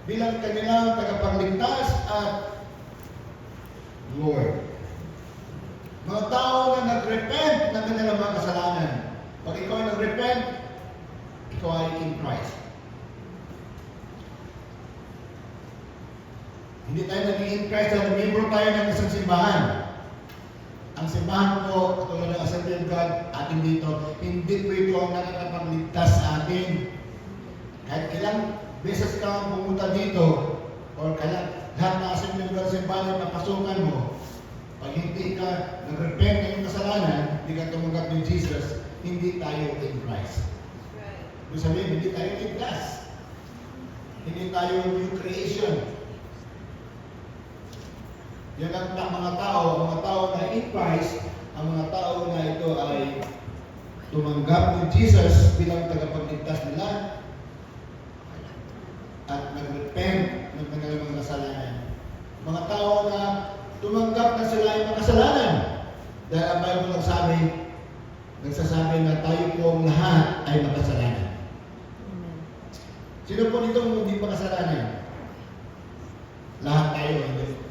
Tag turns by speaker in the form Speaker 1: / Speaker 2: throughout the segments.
Speaker 1: bilang kanilang tagapagligtas at Lord. Mga tao na nag-repent ng kanilang mga kasalanan. Pag ikaw ay nag-repent, ikaw ay in Christ. Hindi tayo naging in Christ dahil membro tayo ng isang simbahan. Ang simbahan po, katulad ng Assembly of God, atin dito, hindi po ito ang nakakapagligtas sa atin. Kahit ilang beses ka pumunta dito, or kaya lahat na Assembly of God simbahan na napasukan mo, pag hindi ka nag-repent ng iyong kasalanan, hindi ka tumanggap ng Jesus, hindi tayo in Christ. Ibig sabihin, hindi tayo ligtas. Hindi tayo new creation. Yan ang mga tao na in Christ, ang mga tao na ito ay tumanggap ni Jesus bilang tagapagligtas nila at nag-repent ng kanilang mga kasalanan. Mga tao na tumanggap na sila yung mga kasalanan. Dahil ang Bible nagsasabi na tayo pong lahat ay makasalanan. Sino po dito hindi makasalanan? Lahat tayo, hindi.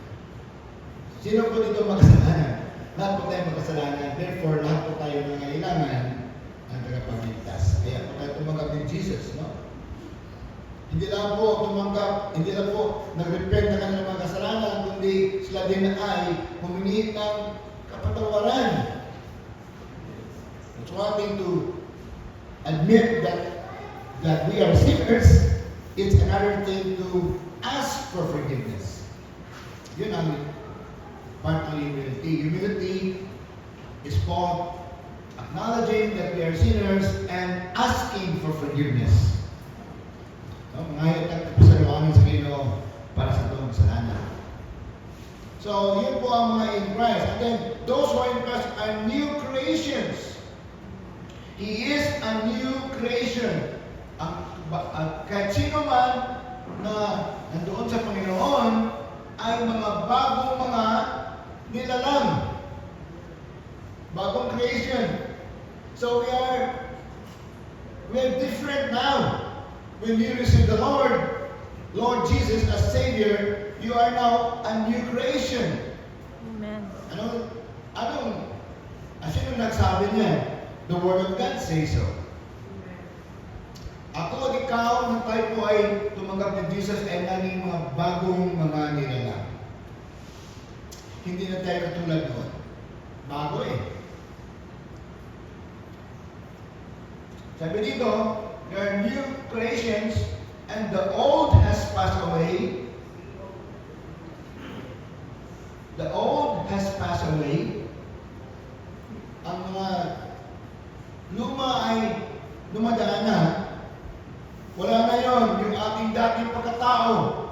Speaker 1: Sino po dito makasalanan? Lahat po tayo makasalanan. Therefore, lahat po tayo nangailangan ng tagapagligtas. Kaya po tayo tumanggap ni Jesus, no? Hindi lang po nag-repent na kanilang mga kasalanan, kundi sila din ay humingi ng kapatawaran. It's one thing to admit that we are sinners. It's another thing to ask for forgiveness. Yun ang part ng humility. Humility is called acknowledging that we are sinners and asking for forgiveness. So, mangayot at kapasalawanan sa Ginoo para sa itong kasalanan. So, yun po ang mga in Christ. And then, those who are in Christ are new creations. He is a new creation. Kahit sino man na nandoon sa Panginoon ay mga bagong mga nilalang. Bagong creation. So, we are different now. When you receive the Lord Jesus as Savior, you are now a new creation.
Speaker 2: Amen.
Speaker 1: Sino nagsabi niya? The Word of God says so. Ako at ikaw na tayo po ay tumanggap ni Jesus ay naging mga bagong mga nilalang. Hindi na tayo katulad doon. Bago eh. Sabi dito, there are new creations and the old has passed away. The old has passed away. Ang mga luma ay dumadaan na. Wala na yon. Yung ating dating pagkatao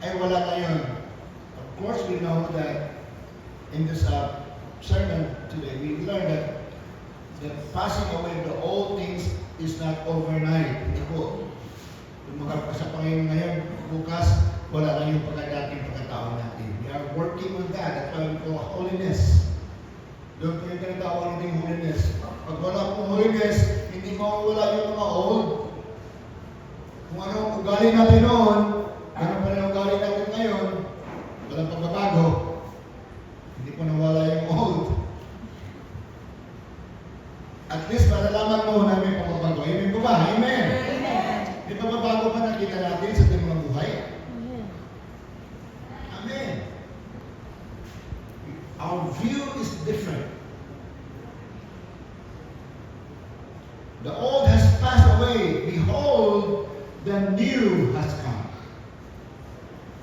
Speaker 1: ay wala na yon. Of course, we know that in this sermon today, we learned that passing away of the old things is not overnight. Hindi po. Tumanggap ka sa Panginoon ngayon, bukas, wala na yung pagkadating pagkatao natin. We are working on that. That's why we call holiness. Doon po yung tinatawag natin holiness. Pag wala pong holiness, hindi mawawala yung mga old. Kung ano ang ugali natin noon, ano pa rin ang ugali natin ngayon, walang pagbabago. Hindi po nawala yung old. At least malalaman mo na may pagbabago. Amen po ba? Amen!
Speaker 2: Amen.
Speaker 1: May pagbabago ba nakita natin sa ating mga buhay?
Speaker 2: Amen.
Speaker 1: Amen! Our view is different. The old has passed away. Behold, the new has come.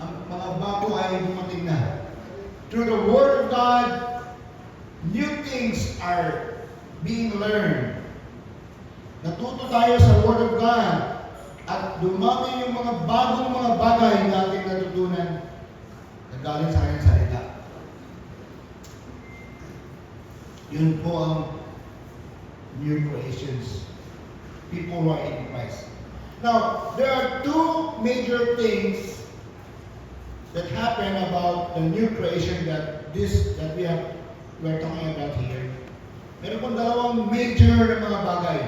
Speaker 1: Ang mga bago ay dumating na. Through the Word of God, new things are being learned. Natuto tayo sa Word of God at dumami yung mga bagong mga bagay na ating natutunan na galing sa kanyang salita. Yun po ang new creations. People who are in Christ. Now, there are two major things that happen about the new creation that we're talking about here. Meron pong dalawang major na mga bagay.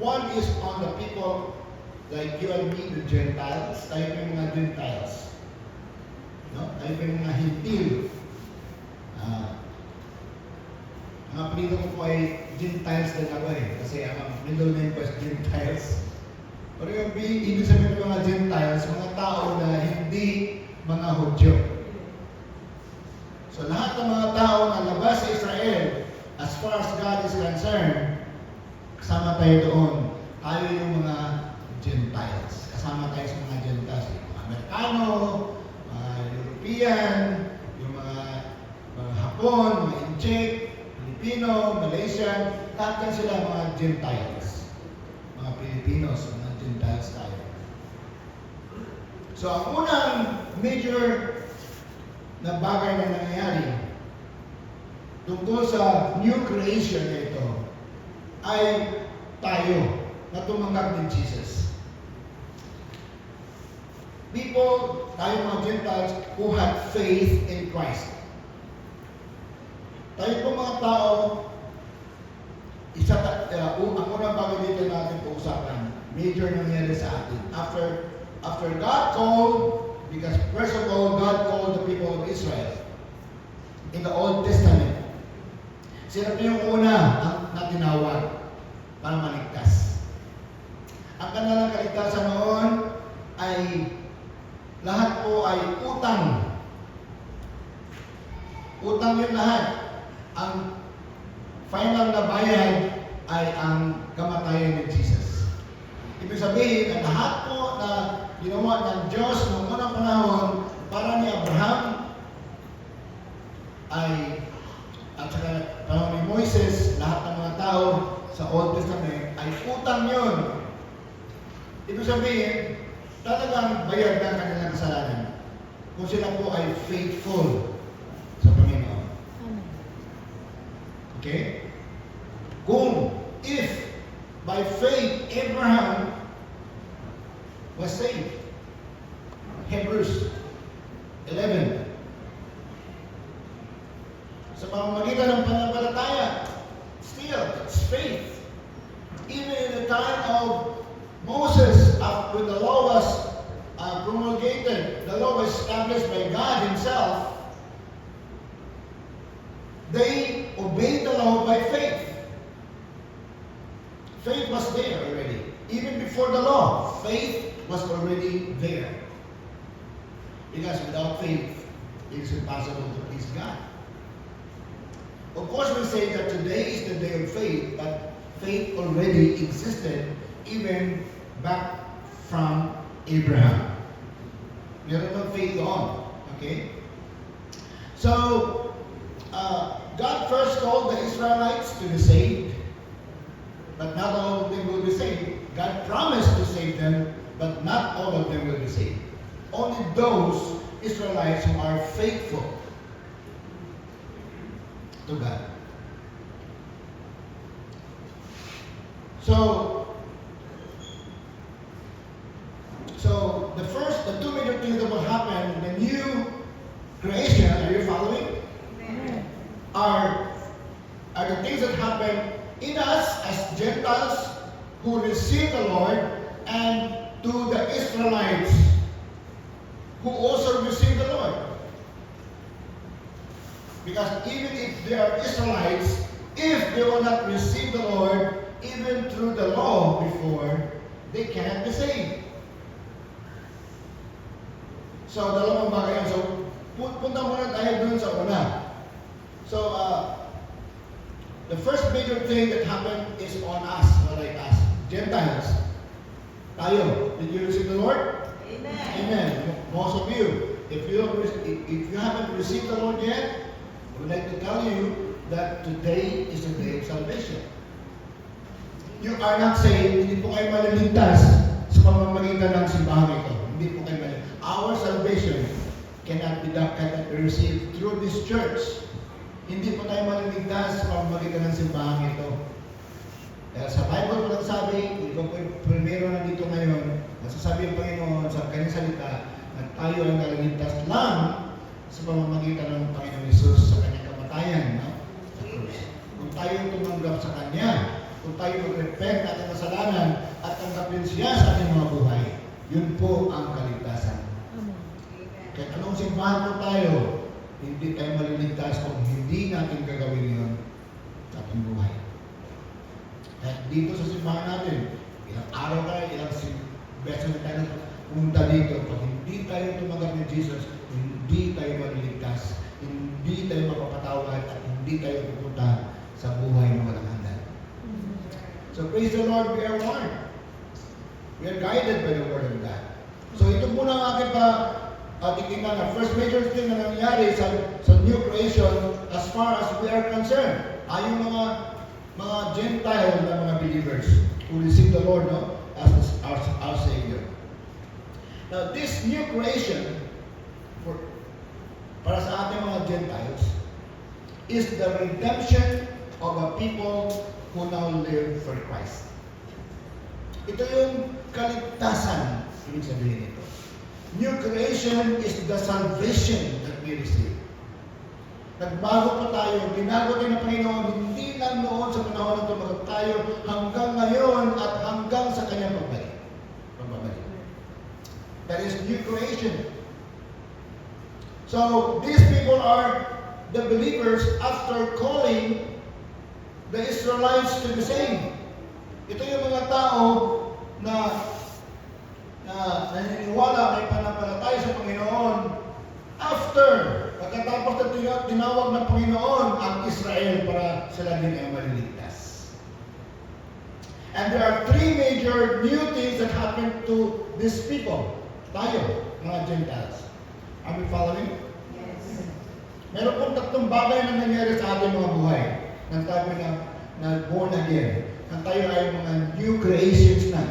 Speaker 1: One is on the people Like you and me, the Gentiles, tayo po yung mga Gentiles. No? Tayo po yung mga Hintil. Ang apelido ko po ay Gentiles din ako eh. Kasi ang middle name ko is Gentiles. Pero yung ibig sabihin ng mga Gentiles, mga tao na hindi mga Hudyo. So lahat ng mga tao na labas sa Israel, as far as God is concerned, kasama tayo doon. Tayo yung mga Gentiles. Kasama tayo sa mga Gentiles. Yung mga Amerikano, mga European, yung mga Hapon, mga Incheck, Filipino, Malaysian, lahat yan sila mga Gentiles. Mga Pilipinos, mga Gentiles tayo. So ang unang major na bagay na nangyayari tungkol sa new creation na ito ay tayo na tumanggap ni Jesus. People, tayo mga Gentiles who had faith in Christ. Tayo po mga tao, ang unang bagay dito natin pag-usapan, major nangyari sa atin. After God called, because first of all, God called the people of Israel in the Old Testament. Sila po yung una na tinawag para maligtas. Ang kanilang kaligtasan noon ay lahat po ay utang. Utang yun lahat. Ang final na bayad ay ang kamatayan ni Jesus. Ibig sabihin, ang lahat po na ginawa ng Diyos noong unang panahon para ni Abraham ay, at saka panahon ni Moises, lahat ng mga tao sa Old Testament ay utang yun. Ibig sabihin, talagang bayad ng kanilang kasalanan kung sila po ay faithful sa Panginoon. Okay? If by faith Abraham was saved. Hebrews 11. Sa pamamagitan ng pananampalataya, still, it's faith. Even in the time of Moses, when the law was promulgated, the law was established by God Himself, they obeyed the law by faith. Faith was there already. Even before the law, faith was already there. Because without faith, it is impossible to please God. Of course, we say that today is the day of faith, but faith already existed even back from Abraham. Meron ng faith on. Okay? So, God first called the Israelites to be saved, but not all of them will be saved. God promised to save them, but not all of them will be saved. Only those Israelites who are faithful to God. So the two major things that will happen in the new creation, are you following? Amen. Are the things that happen in us as Gentiles who receive the Lord, and to the Israelites who also receive the Lord. Because even if they are Israelites, if they will not receive the Lord, even through the law before, they cannot be saved. So, dalawang bagay yan. So, punta muna tayo dun sa una. So, the first major thing that happened is on us, like us, Gentiles. Tayo, did you receive the Lord?
Speaker 2: Amen.
Speaker 1: Amen. Most of you, if you haven't received the Lord yet, I would like to tell you that today is the day of salvation. You are not saved, hindi po kayo maliligtas sa pamamagitan ng simbahan ito. Hindi po kayo maliligtas. Our salvation cannot be received through this church. Hindi po tayo maliligtas sa pamamagitan ng simbahan ito. Dahil sa Bible po nagsabi, ikaw po yung primero na dito ngayon, nasasabi ang Panginoon sa kanyang salita na tayo ay naliligtas lang sa pamamagitan ng Panginoon Jesus sa kanyang kamatayan, no? Sa krus. Kung tayo tumanggap sa Kanya, kung tayo mag-repent at ang kasalanan at tanggapin siya sa ating mga buhay, Yun po ang kaligtasan.
Speaker 2: Amen.
Speaker 1: Kahit anong simbahan po tayo, hindi tayo maliligtas kung hindi natin gagawin yun sa ating buhay. At dito sa simbahan natin, ilang araw tayo, ilang beses na tayo pumunta dito, pag hindi tayo tumagal ni Jesus, hindi tayo maliligtas, hindi tayo mapapatawad, at hindi tayo pupunta sa buhay na walang hanggan. So praise the Lord, we are warned. We are guided by the Word of God. So ito po na ang aking titingnan na first major thing na nangyari sa new creation as far as we are concerned. Ay yung mga Gentile na mga believers who receive the Lord as our Savior. Now this new creation para sa ating mga Gentiles is the redemption of a people who now live for Christ. Ito yung kaligtasan, ibig sabihin ito. New creation is the salvation that we receive. Nagbago pa tayo, binago din ng Panginoon, hindi lang noon sa panahon ng tumagal tayo, hanggang ngayon at hanggang sa kanyang pagbalik. That is new creation. So, these people are the believers after calling the Israelites to the same. Ito yung mga tao na naniniwala, may panampalataya sa Panginoon after, pagkatapos na tinawag ng Panginoon ang Israel para sila din ay maliligtas. And there are three major new things that happen to these people. Tayo, mga Gentiles. Are we following?
Speaker 2: Yes.
Speaker 1: Meron pong tatlong bagay na nangyari sa ating mga buhay. Nang tayo na born again. Nang tayo ay mga new creations na.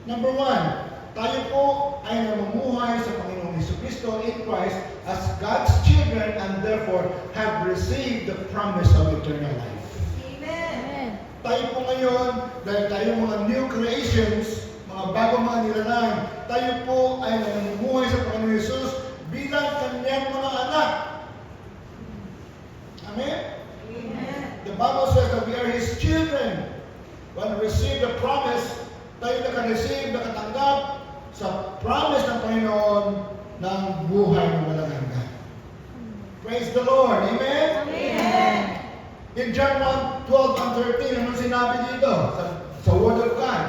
Speaker 1: Number one, tayo po ay namumuhay sa Panginoong Jesucristo in Christ as God's children and therefore have received the promise of eternal life.
Speaker 2: Amen.
Speaker 1: Tayo po ngayon, dahil tayo mga new creations, mga bagong mga nilalang, tayo po ay namumuhay sa Panginoong Jesus bilang kanyang mga anak. Amen?
Speaker 2: Amen.
Speaker 1: The Bible says that we are His children. When we receive the promise, tayo naka-receive, nakatanggap sa promise ng Panginoon ng buhay na walang hanggan. Praise the Lord. Amen?
Speaker 2: Amen.
Speaker 1: In John 1:12 and 13, ano sinabi dito? Sa Word of God.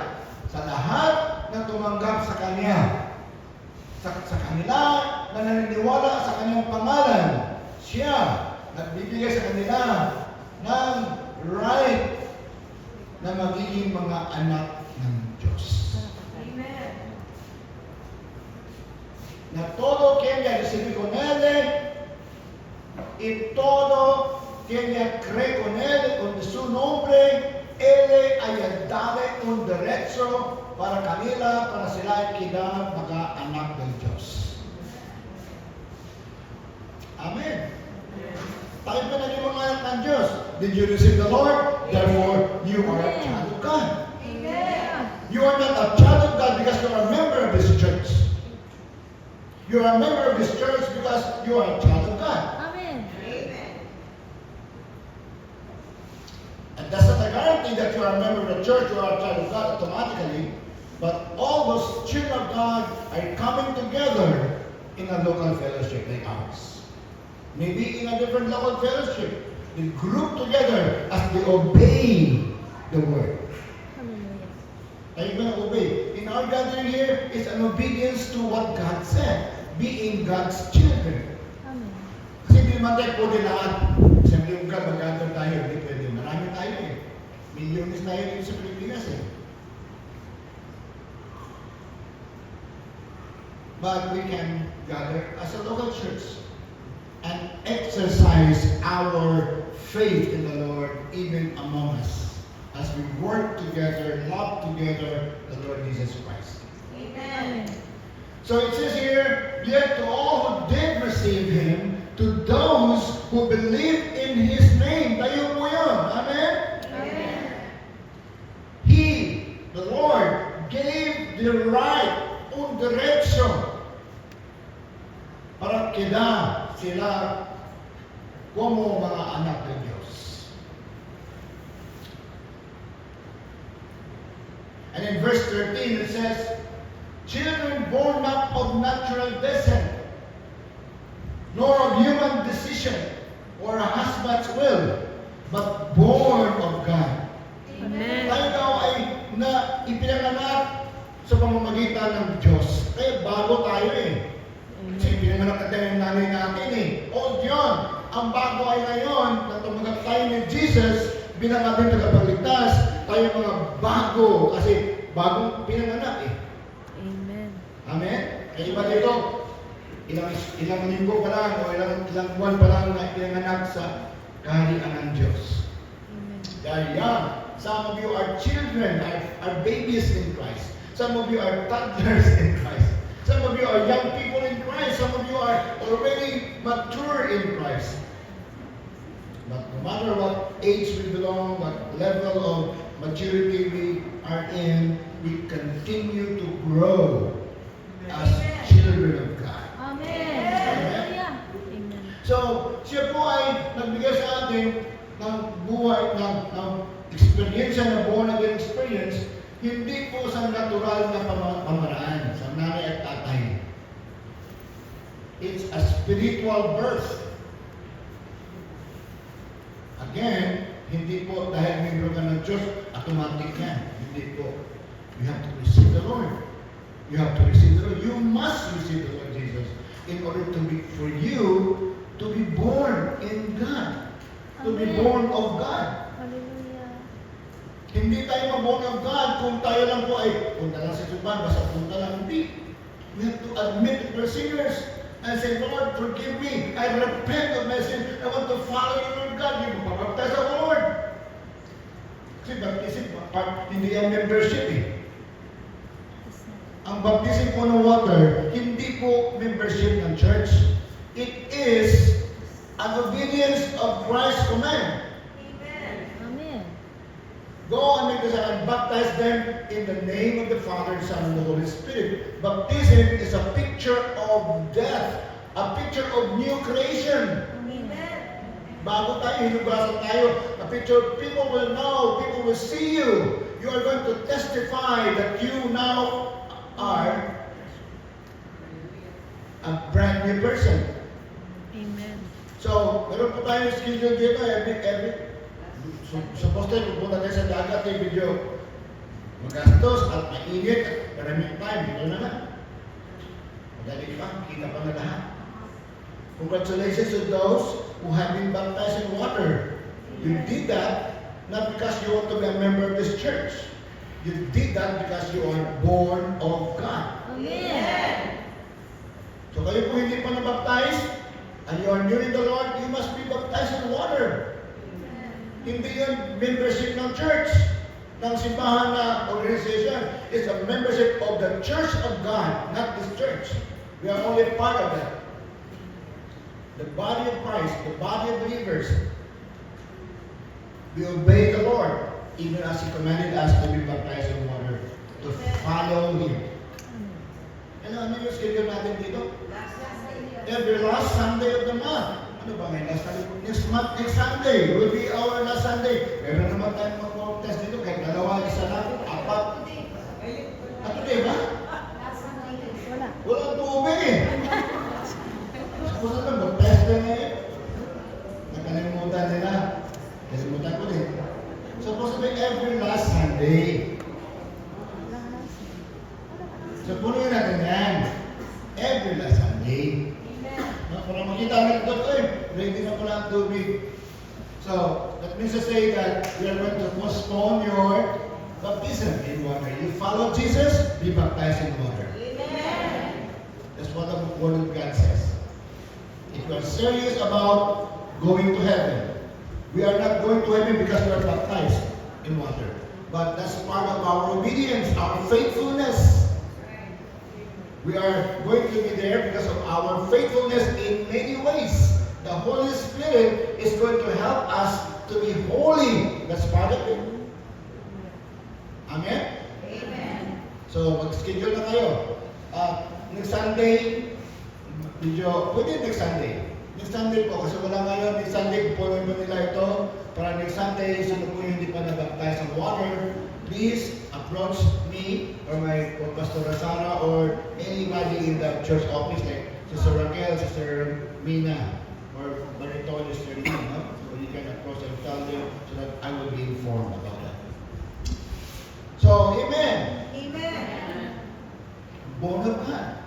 Speaker 1: Sa lahat na tumanggap sa Kanya. Sa kanila na naniniwala sa Kanyang pangalan, siya nagbibigay sa kanila ng right na magiging mga anak ng Diyos.
Speaker 2: Amen.
Speaker 1: Na todo quien le recibe con él y todo quien le cree con él, con su nombre, él ay dado un derecho para kanila, para sila ay kina mga anak ng Diyos. Amen. Tayo pa naging mga anak ng Diyos. Did you receive the Lord? Therefore, you are a child of God.
Speaker 2: Amen.
Speaker 1: You are not a child of God because you are a member of this church. You are a member of this church because you are a child of God.
Speaker 2: Amen.
Speaker 3: Amen.
Speaker 1: And that's not a guarantee that you are a member of the church, you are a child of God automatically. But all those children of God are coming together in a local fellowship like ours. Maybe in a different local fellowship. They group together as they obey the word.
Speaker 2: Hallelujah.
Speaker 1: Are you going to obey? In our gathering here, it's an obedience to what God said. Being God's children.
Speaker 2: Amen.
Speaker 1: Kasi hindi naman tayo pwede lahat. Isang lugar, mag-gather tayo. Hindi pwede. Marami tayo eh. Milyones tayo dito sa Pilipinas eh. But we can gather as a local church and exercise our faith in the Lord even among us as we work together, love together the Lord Jesus Christ.
Speaker 3: Amen.
Speaker 1: So it says here, yet to all who did receive Him, to those who believe in His name. Tayo po yun. Amen?
Speaker 3: Amen.
Speaker 1: He, the Lord, gave the right, un derecho, para kida sila como mga anak ng Diyos. And in verse 13 it says, Children born not of natural descent, nor of human decision or a husband's will, but born of God.
Speaker 2: Amen.
Speaker 1: Tayo daw ay ipinanganak sa pamamagitan ng Diyos. Kaya bago tayo eh. Kasi pinanganak natin yung nanay natin eh. Old yun. Ang bago ay ngayon, na tumagat tayo ni Jesus, bilang ating tagapagligtas, tayo mga bago. Kasi bagong pinanganak eh.
Speaker 2: Amen.
Speaker 1: Amen? Kaya iba dito, ilang linggo pa lang o ilang buwan pa lang na pinanganak sa kaharian ng Diyos.
Speaker 2: Amen.
Speaker 1: They're young. Some of you are children, are babies in Christ. Some of you are toddlers in Christ. Some of you are young people in Christ. Some of you are already mature in Christ. But no matter what age we belong, what level of maturity we are in, we continue to grow as children of God.
Speaker 2: Amen. Hallelujah. Amen.
Speaker 1: So, siya po ay nagbigay sa atin ng buhay, ng experience na born again experience, hindi po sa natural na pamaraan, sa nanay at tatay. It's a spiritual birth. Again, hindi po dahil membro ka ng Diyos, automatic yan. Hindi po. You have to receive the Lord. You have to receive the Lord. You must receive the Lord Jesus in order for you to be born in God. To be
Speaker 2: Amen.
Speaker 1: born of God.
Speaker 2: Hallelujah.
Speaker 1: Hindi tayo maborn of God kung tayo lang po ay punta lang sa suban, basta punta lang. Hindi. We have to admit that we're sinners and say, Lord, forgive me. I repent of my sin. I want to follow you, Lord God. Hindi mo papaptas ako, Lord. Kasi baptism, hindi ang membership eh. Ang baptism po ng water, hindi po membership ng church. It is an obedience of Christ's command.
Speaker 2: Amen.
Speaker 1: Go and make disciples and baptize them in the name of the Father, Son, and the Holy Spirit. Baptism is a picture of death, a picture of new creation. Bago tayo, hinugasan tayo, a picture, people will know, people will see you. You are going to testify that you now are a brand new person.
Speaker 2: Amen.
Speaker 1: So, meron po tayong schedule dito supposed to pupunta tayo sa dagat yung video. Magastos at mainit at maraming time. Dito na nga. Madali pa, kita pa na lahat. Congratulations to those who have been baptized in water. You did that not because you want to be a member of this church. You did that because you are born of God.
Speaker 2: Amen.
Speaker 1: So kayo po hindi pa na-baptize, and you are new in the Lord, you must be baptized in water. Hindi yun membership ng church, ng simbahan na organization. It's a membership of the church of God, not this church. We are only part of that. The body of Christ, the body of believers, we obey the Lord, even as He commanded us to be baptized in water, to follow Him. Ano yung schedule natin dito? Every last Sunday of the month. Ano ba ngayon? Next Sunday will be our last Sunday. Meron naman tayong mag-contest dito. Kahit dalawa, isa lang, apat. Ano ba?
Speaker 2: Wala.
Speaker 1: Walang tubig eh. Suppose na mag-test na ngayon. Nakalimutan nila. Nakalimutan ko din. Supposed to be every last Sunday. So, punuin natin yan. Every last Sunday. Para makita natin ito, ready na pala ang tubig. So, that means to say that we are going to postpone your baptism in water. You follow Jesus, be baptized in water. That's what the Word of God says. If you are serious about going to heaven, we are not going to heaven because we are baptized in water. But that's part of our obedience, our faithfulness. We are going to be there because of our faithfulness in many ways. The Holy Spirit is going to help us to be holy. That's part of it. Amen? So, mag-schedule na kayo. Next Sunday, pwede next Sunday. Next Sunday po, kasi wala ngayon, next Sunday, pupunin mo nila ito. Para next Sunday, sino po yung hindi pa nabaptize ng water, please approach me or Pastor Rosara or anybody in the church office like Sister Raquel, Sister Mina, or Barito, Sister Lee, no? So you can approach and tell them so that I will be informed about that. So, amen.
Speaker 3: Amen.
Speaker 1: Born of God.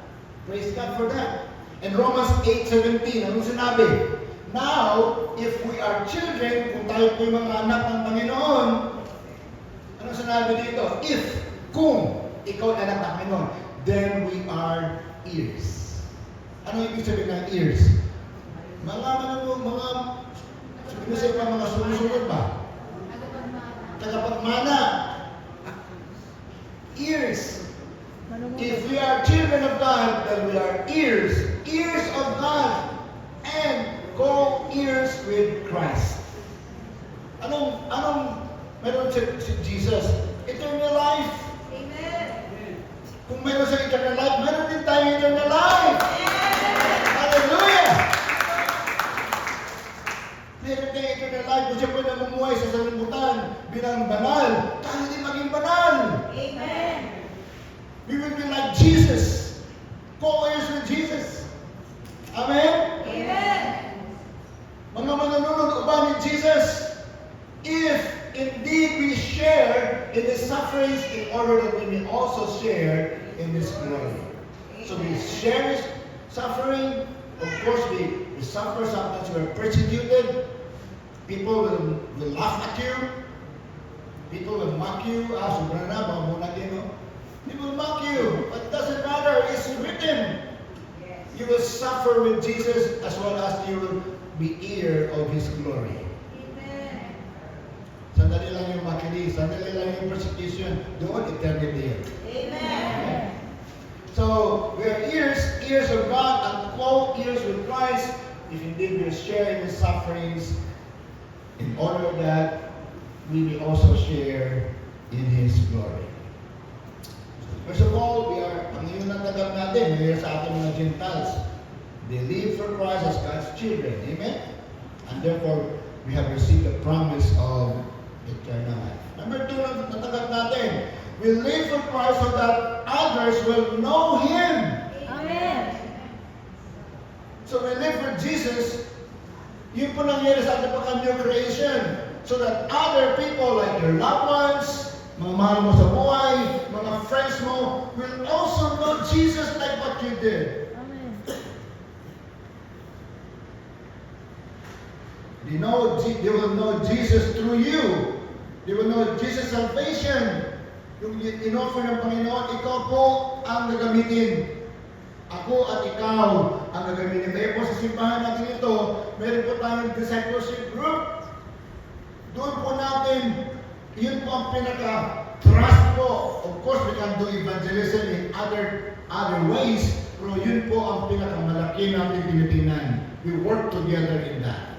Speaker 1: Praise God for that. And Romans 8:17, anong sinabi? Now, if we are children, kung tayo po yung mga anak ng Panginoon, anong sinabi dito? Kung ikaw ay anak ng Panginoon, then we are heirs. Ano ibig sabihin ng heirs? Mga sumusunod ba? Tagapagmana. Heirs. If we are children of God, then we are heirs. Heirs of God. And co-heirs with Christ. Anong meron si Jesus? Eternal life.
Speaker 3: Amen.
Speaker 1: Kung meron sa eternal life, meron din tayo eternal life. Hallelujah! Meron tayo eternal life. Kung siya po namumuhay sa salimutan bilang banal, tayo din maging banal.
Speaker 3: Amen.
Speaker 1: We will be like Jesus. Co-heirs with Jesus. Amen?
Speaker 3: Amen.
Speaker 1: Mga manununod ba ni Jesus, if indeed we share in His sufferings in order that we may also share in His glory. So we share His suffering. Of course, we suffer. Sometimes we are persecuted. People will laugh at you. People will mock you. Sobra na, baka muna din, no? People will mock you. But it doesn't matter. It's written. You will suffer with Jesus as well as you will be heir of His glory.
Speaker 3: Amen.
Speaker 1: Sandali lang yung makinig, sandali lang yung persecution, doon eternity.
Speaker 3: Amen.
Speaker 1: So, we are heirs of God and co-heirs with Christ if indeed we share in His sufferings in order that we may also share in His glory. First of all, ang iyon ang tagap natin, we are sa ating mga Gentiles. They live for Christ as God's children. Amen? And therefore, we have received the promise of eternal life. Number 2 na natanggap natin, we live for Christ so that others will know Him.
Speaker 2: Amen.
Speaker 1: So we live for Jesus, yun po nangyari sa ating pagka-new creation. So that other people like your loved ones, mga mahal mo sa buhay, mga friends mo, will also know Jesus like what you did.
Speaker 2: Amen.
Speaker 1: They will know Jesus through you. They will know Jesus' salvation. Yung in-offer ng Panginoon, ikaw po ang gagamitin. Ako at ikaw ang gagamitin. Kaya po sa simbahan natin ito, meron po tayong discipleship group. Doon po natin, yun po ang pinaka-trust po. Of course, we can do evangelism in other ways, pero yun po ang pinakamalaki natin tinitingnan. We work together in that.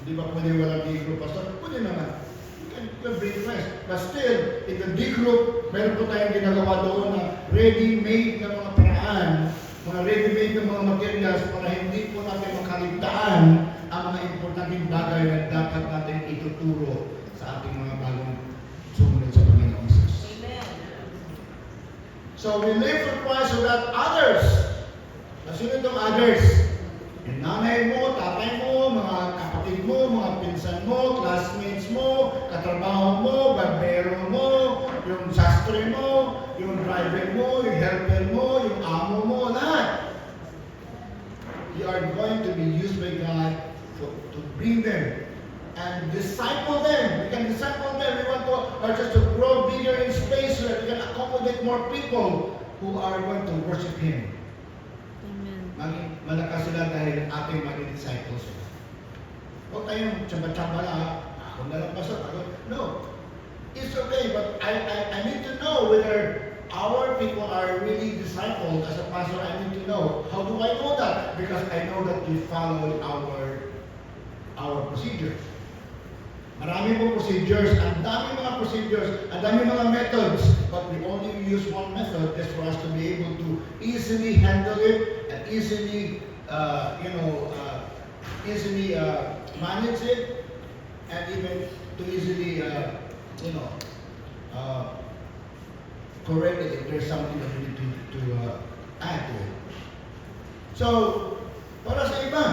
Speaker 1: Di ba pwede walang D-group, Pastor? Pwede naman. You can bring friends. But still, in the D-group, meron po tayong ginagawa doon na ready-made na mga paraan, mga ready-made na mga materials para hindi po natin makaligtaan ang mga importanteng bagay na dapat natin ituturo sa ating mga bagong sumunod sa Panginoong Jesus.
Speaker 3: Amen.
Speaker 1: So we live for Christ so that others, nasunod ng others, yung nanay mo, tatay mo, mga kapatid mo, mga pinsan mo, classmates mo, katrabaho mo, barbero mo, yung sastre mo, yung driver mo, yung helper mo, yung amo mo, lahat. You are going to be used by God to bring them and disciple them. We can disciple them. We want just to grow bigger in space so that we can accommodate more people who are going to worship Him.
Speaker 2: Amen.
Speaker 1: Malakas sila dahil ating mga disciples. Huwag tayong tsamba-tsamba lang, ako na lang pastor. No. It's okay, but I need to know whether our people are really discipled. As a pastor, I need to know. How do I know that? Because I know that we follow our procedures. Marami po procedures, ang dami mga procedures, ang dami mga methods, but we only use one method just for us to be able to easily handle it and easily, manage it, and even to easily correct it if there's something that we need to add to it. So, para sa iba,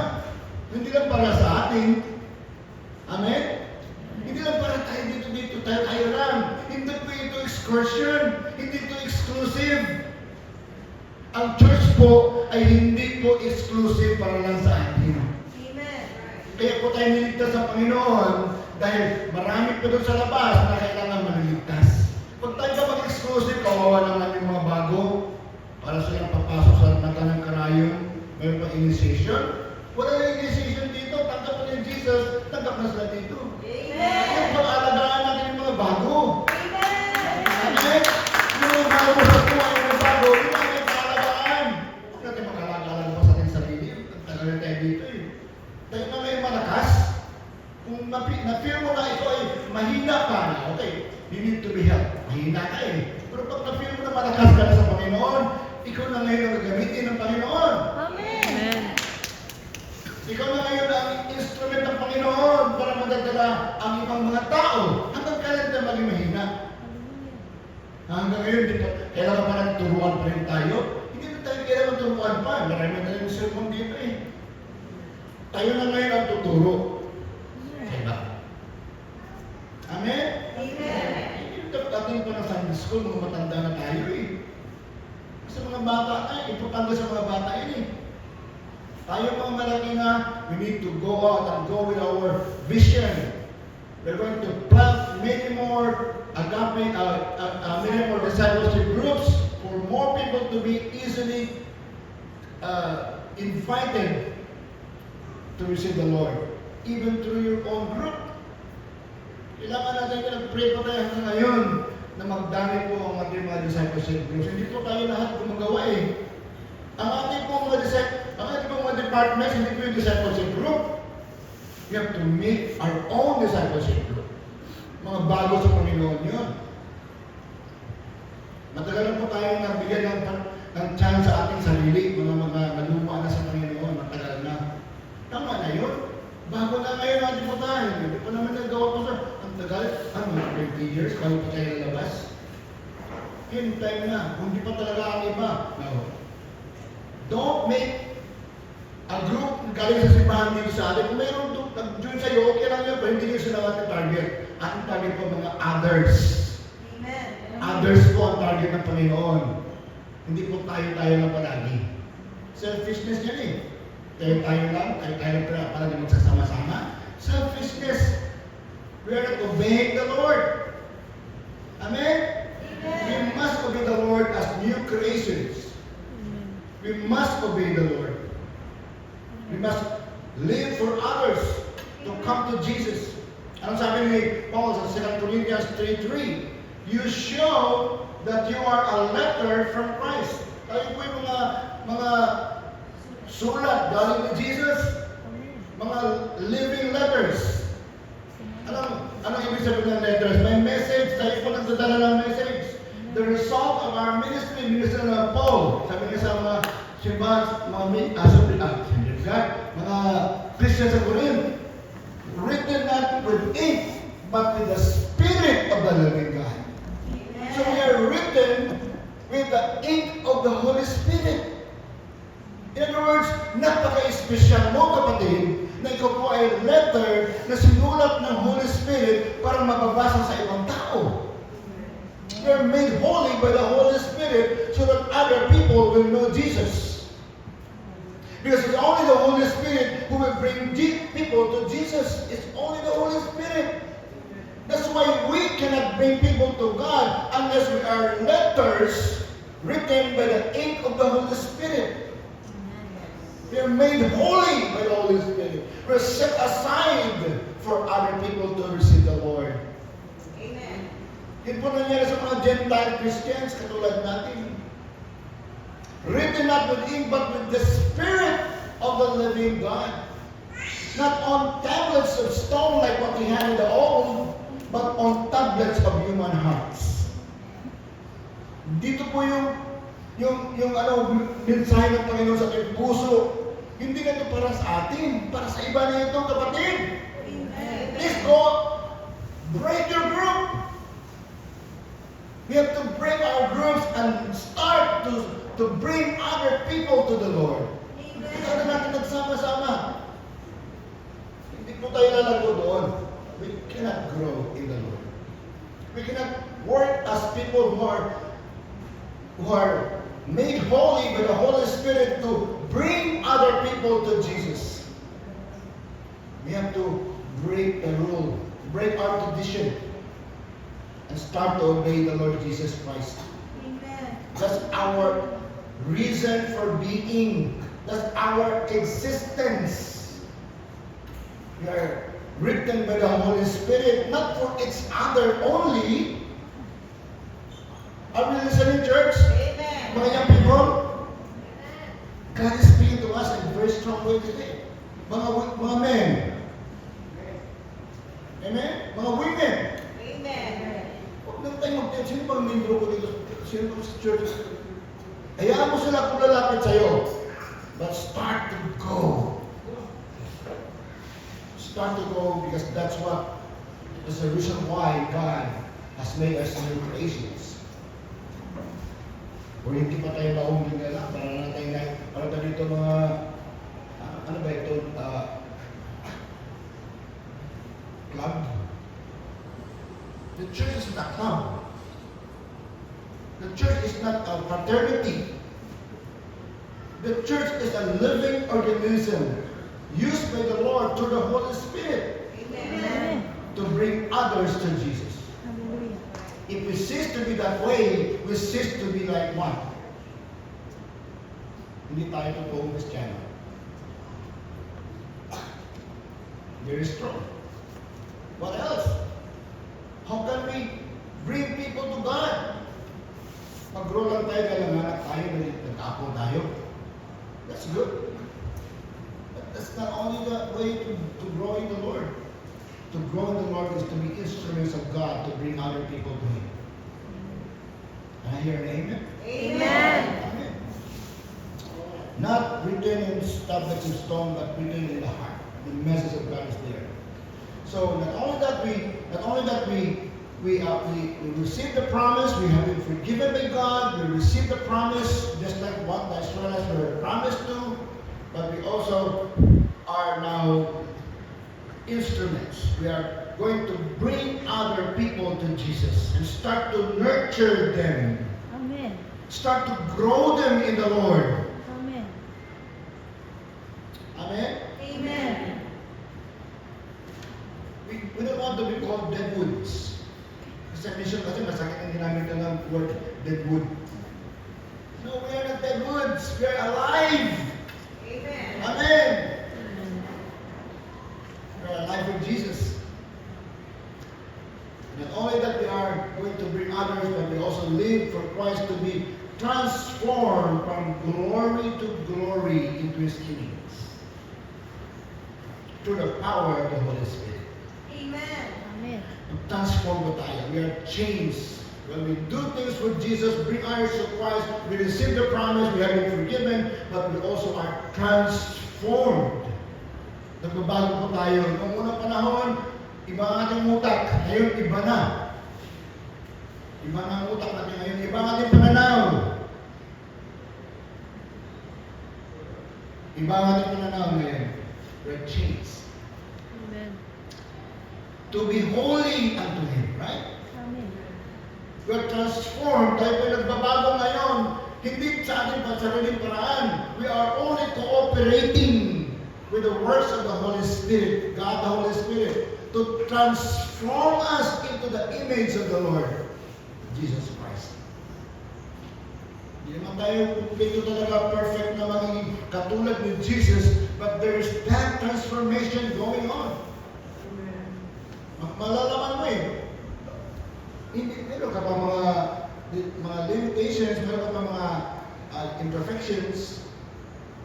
Speaker 1: hindi lang para sa atin. Amen? Hindi lang para tayo dito, tayo lang. Hindi po ito excursion. Hindi ito exclusive. Ang church po ay hindi po exclusive para lang sa atin.
Speaker 3: Amen.
Speaker 1: Kaya po tayo niligtas sa Panginoon dahil marami pa doon sa labas na kailangan maliligtas. Pag tayo ka mag-exclusive, kawawa naman yung mga bago para silang papasok sa mata ng karayon. Mayroon pa initiation. Wala na initiation dito. Tanggap na yung Jesus. Tanggap na sila dito.
Speaker 3: Amen.
Speaker 1: Kaya pag-alagaan natin yung mga bago.
Speaker 3: Amen.
Speaker 1: Amen? Yung mga bago sa buhay, yung mga bago, yung mga pag-alagaan. Huwag natin mag-alagaan pa sa ating sarili. Ang tagal na tayo dito eh. Tayo na ngayon malakas. Kung na-feel mo na ito ay mahina pa na, okay, you need to be helped. Mahina ka eh. Pero pag na-feel mo na malakas ka na sa Panginoon, ikaw na ngayon ang gagamitin ng Panginoon.
Speaker 2: Amen.
Speaker 1: Ikaw na ngayon ang instrument ng Panginoon para madadala ang ibang mga tao. Hanggang kailan tayo maging mahina? Hanggang ngayon, di pa, kailangan pa natin turuan pa rin tayo. Hindi na tayo kailangan turuan pa. Marami na tayong sermon dito eh. Tayo na ngayon ang tuturo. Diba? Amen?
Speaker 3: Amen.
Speaker 1: Ating pa ng Sunday school, mga matanda na tayo eh. Sa mga bata na, importante sa mga bata yun eh. Tayo mga malaki na, we need to go out and go with our vision. We're going to plant many more agape, many more discipleship groups for more people to be easily invited to receive the Lord, even through your own group. Kailangan natin nag-pray pa tayo hanggang ngayon na magdami po ang ating mga discipleship groups. Hindi po tayo lahat gumagawa eh. Ang ating po mga departments, hindi po yung discipleship group. We have to make our own discipleship group. Mga bago sa Panginoon yun. Matagal na po tayong nabigyan ng chance sa ating sarili, mga maluma na sa Panginoon, matagal na. Tama na yun. Bago na ngayon natin po tayo. Hindi pa naman nagawa po sa ang tagal, 20 years, bago pa tayo lalabas. Hintay na. Kung di pa talaga ang iba. No. Don't make a group galing sa simbahan dito sa atin. Kung mayroon nag-join sa'yo, okay lang yun, pero hindi nyo sila natin target. Ating target po mga others.
Speaker 3: Amen.
Speaker 1: Others po ang target ng Panginoon. Hindi po tayo lang palagi. Selfishness yan eh. Tayo lang palagi magsasama-sama. Selfishness. We are not obeying the Lord. Amen? We must obey the Lord as new creations. We must obey the Lord. We must live for others to come to Jesus. Anong sabi ni Paul sa 2 Corinthians 3:3? You show that you are a letter from Christ. Tayo po yung mga sulat galing ni Jesus. Mga living letters. Anong ibig sabihin ng letters? May message. Tayo po nagdadala ng message. The result of our ministry ng Paul. Sabi niya sa mga simbahan, mga Christians sa Corinth, written not with ink, but with the Spirit of the living God. So we are written with the ink of the Holy Spirit. In other words, napaka-espesyal mo, kapatid, na ikaw po ay letter na sinulat ng Holy Spirit para mababasa sa ibang tao. We are made holy by the Holy Spirit so that other people will know Jesus. Because it's only the Holy Spirit who will bring people to Jesus. It's only the Holy Spirit. That's why we cannot bring people to God unless we are letters written by the ink of the Holy Spirit. We are made holy by the Holy Spirit. We're set aside for other people to receive the Lord.
Speaker 3: Amen.
Speaker 1: Yun po nangyari sa mga Gentile Christians katulad natin. Written not with ink, but with the Spirit of the living God. Not on tablets of stone like what we had in the old, but on tablets of human hearts. Dito po yung mensahe ng Panginoon sa ating puso. Hindi na ito para sa atin, para sa iba na ito, kapatid.
Speaker 3: Amen.
Speaker 1: Please go, break your group. We have to break our groups and start to bring other people to the Lord. Ikaw na natin nagsama-sama. Hindi po tayo lalago doon. We cannot grow in the Lord. We cannot work as people who are made holy by the Holy Spirit to bring other people to Jesus. We have to break the rule, break our tradition, and start to obey the Lord Jesus Christ.
Speaker 3: Amen.
Speaker 1: That's our reason for being. That's our existence. We are written by the Holy Spirit, not for each other only. Are we listening, church?
Speaker 3: Amen.
Speaker 1: Mga young people? God is speaking to us in a very strong way today. Mga men. Amen? Mga women.
Speaker 3: Amen.
Speaker 1: Huwag na tayo magtiyan. Sino bang membro ko dito? Sino bang sa church? Hayaan mo sila kung lalapit sa'yo. But start to go. Start to go because that's the reason why God has made us new creations. O hindi pa tayo mauming na lang, para na dito mga, ano ba ito, club. The church is not a club. The church is not a fraternity. The church is a living organism used by the Lord through the Holy Spirit
Speaker 3: Amen.
Speaker 1: to bring others to Jesus.
Speaker 2: Hallelujah.
Speaker 1: If we cease to be that way, we cease to be like one. Hindi tayo totoong Kristiyano. Very strong. What else? How can we bring people to God? Mag-grow lang tayo, kailangan tayo, nagkapo tayo. That's good. But that's not only the way to grow in the Lord. To grow in the Lord is to be instruments of God to bring other people to Him. Can I hear an amen?
Speaker 3: Amen.
Speaker 1: Amen. Not written in tablets of stone, but written in the heart. The message of God is there. So not only that we receive the promise, we have been forgiven by God, we receive the promise just like what the Israelites were promised to, but we also are now instruments. We are going to bring other people to Jesus and start to nurture them,
Speaker 2: Amen.
Speaker 1: start to grow them in the Lord.
Speaker 2: Amen.
Speaker 1: Amen?
Speaker 3: Amen.
Speaker 1: We don't want to be called dead woods. Kasi mission kasi masakit ang ginamit na ng word dead wood. No, we are not dead woods. We are alive.
Speaker 3: Amen.
Speaker 1: Amen.
Speaker 2: Amen.
Speaker 1: We are alive with Jesus. Not only that we are going to bring others, but we also live for Christ to be transformed from glory to glory into His kingdoms through the power of the Holy Spirit.
Speaker 3: Amen.
Speaker 2: Amen.
Speaker 1: Transform ba tayo? We are changed. When we do things for Jesus, bring others to Christ, we receive the promise, we have been forgiven, but we also are transformed. Nagbabago po tayo. Noong unang panahon, iba ang ating utak. Ngayon, iba na. Iba na ang utak natin ngayon. Iba ang ating pananaw. Iba ang ating pananaw ngayon. We're changed.
Speaker 2: Amen.
Speaker 1: To be holy unto Him, right?
Speaker 2: Amen.
Speaker 1: We're transformed. Tayo po nagbabago ngayon. Hindi sa ating pansariling paraan. We are only cooperating with the works of the Holy Spirit, God the Holy Spirit, to transform us into the image of the Lord, Jesus Christ. Hindi naman tayo dito talaga perfect na maging katulad ni Jesus, but there is that transformation going on. Malalaman mo eh. Hindi, meron ka pa mga limitations, meron ka pa mga imperfections,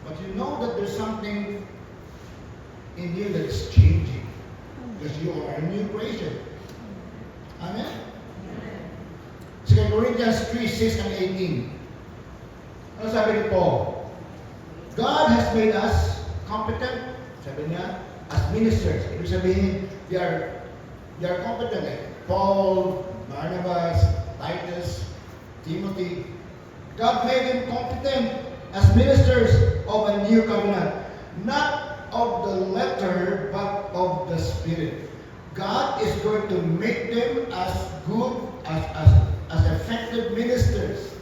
Speaker 1: but you know that there's something in you that is changing because you are a new creation. Amen? 2 Corinthians 3, 6 and 18. Ano sabi ni Paul? God has made us competent, sabi niya, as ministers. Ibig sabihin, they are competent. Like Paul, Barnabas, Titus, Timothy, God made them competent as ministers of a new covenant, not of the letter, but of the Spirit. God is going to make them as good, as effective ministers.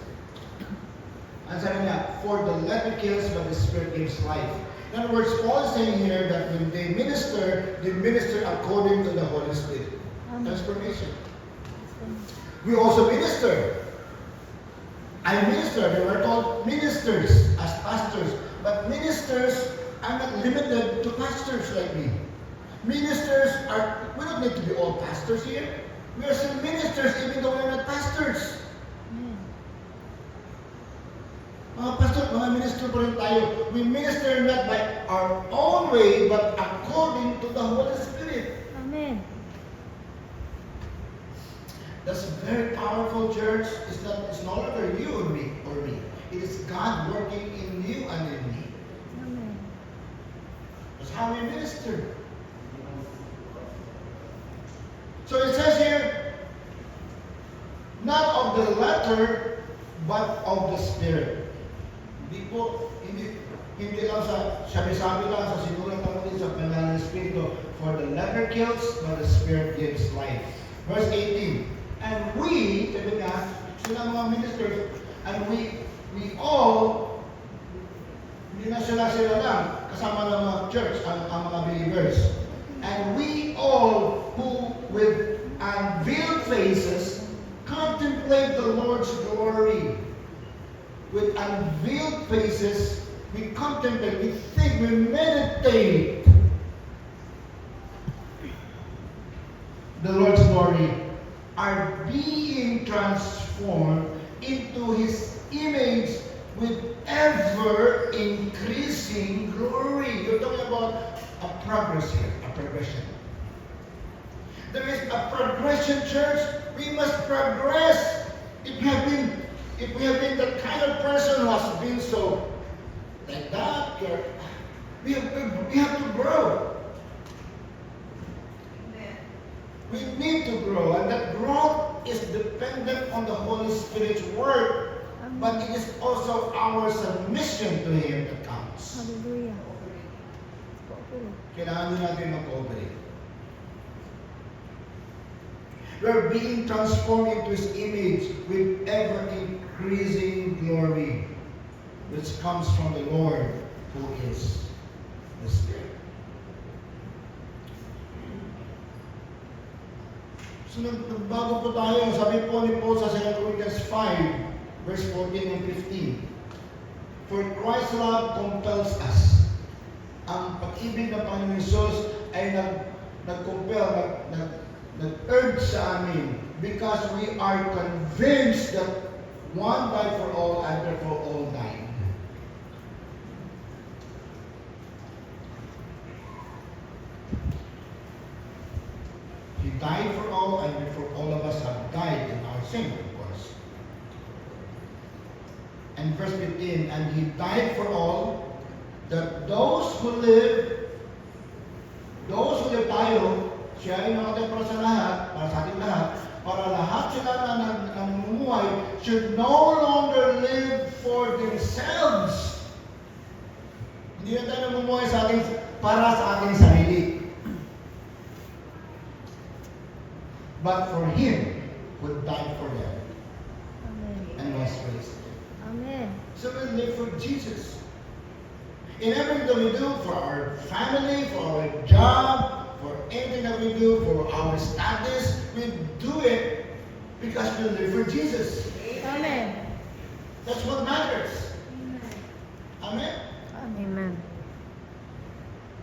Speaker 1: Ang sabi niya, for the letter kills, but the Spirit gives life. In other words, Paul is saying here that when they minister according to the Holy Spirit. Transformation. We also minister. I minister. They were called ministers as pastors. But ministers are not limited to pastors like me. Ministers are, we don't need to be all pastors here. We are still ministers even though we're not pastors. Mga pastor, mga minister po rin tayo. We minister not by our own way, but according to the Holy Spirit.
Speaker 2: Amen.
Speaker 1: That's very powerful, church. It's no longer you or me. It is God working in you and in me.
Speaker 2: Amen.
Speaker 1: That's how we minister. So it says here, not of the letter, but of the Spirit. Hindi lang sa sabi-sabi lang sa sinulat natin sa banal na Espiritu, for the letter kills, but the Spirit gives life. Verse 18, and we, sabi nga, sila mga ministers, and we all, hindi na sila lang, kasama ng mga church, ang mga believers. And we all who with unveiled faces contemplate the Lord's glory. With unveiled faces, we contemplate, we think, we meditate the Lord's glory, are being transformed into His image with ever increasing glory. You're talking about a progress here, a progression. There is a progression, church. We must progress. If we have been the kind of person who has been so like that, we have to grow.
Speaker 3: Amen.
Speaker 1: We need to grow, and that growth is dependent on the Holy Spirit's work, but it is also our submission to Him that counts.
Speaker 2: Hallelujah.
Speaker 1: Kailangan din natin mag-cooperate. We're being transformed into His image with ever-increasing glory, which comes from the Lord, who is the Spirit. So nagbago po tayo, sabi po ni Paul sa 2 Corinthians 5, verse 14 and 15. For Christ's love compels us. Ang pag-ibig ng Panginoon Jesus ay nag-urge sa amin because we are convinced that one died for all and therefore all died. He died for all and therefore all of us have died in our sin, of course. And verse 15, and He died for all, that those who live tayo, siya ay namatay para sa lahat, para sa ating lahat, para lahat sila na namumuhay should no longer live for themselves. Hindi na tayo namumuhay para sa ating sarili. But for Him who died for them
Speaker 2: Amen.
Speaker 1: and was raised again.
Speaker 2: Amen.
Speaker 1: So we live for Jesus. In everything that we do, for our family, for our job, for anything that we do, for our studies, we do it because we live for Jesus.
Speaker 2: Amen.
Speaker 1: That's what matters. Amen?
Speaker 2: Amen.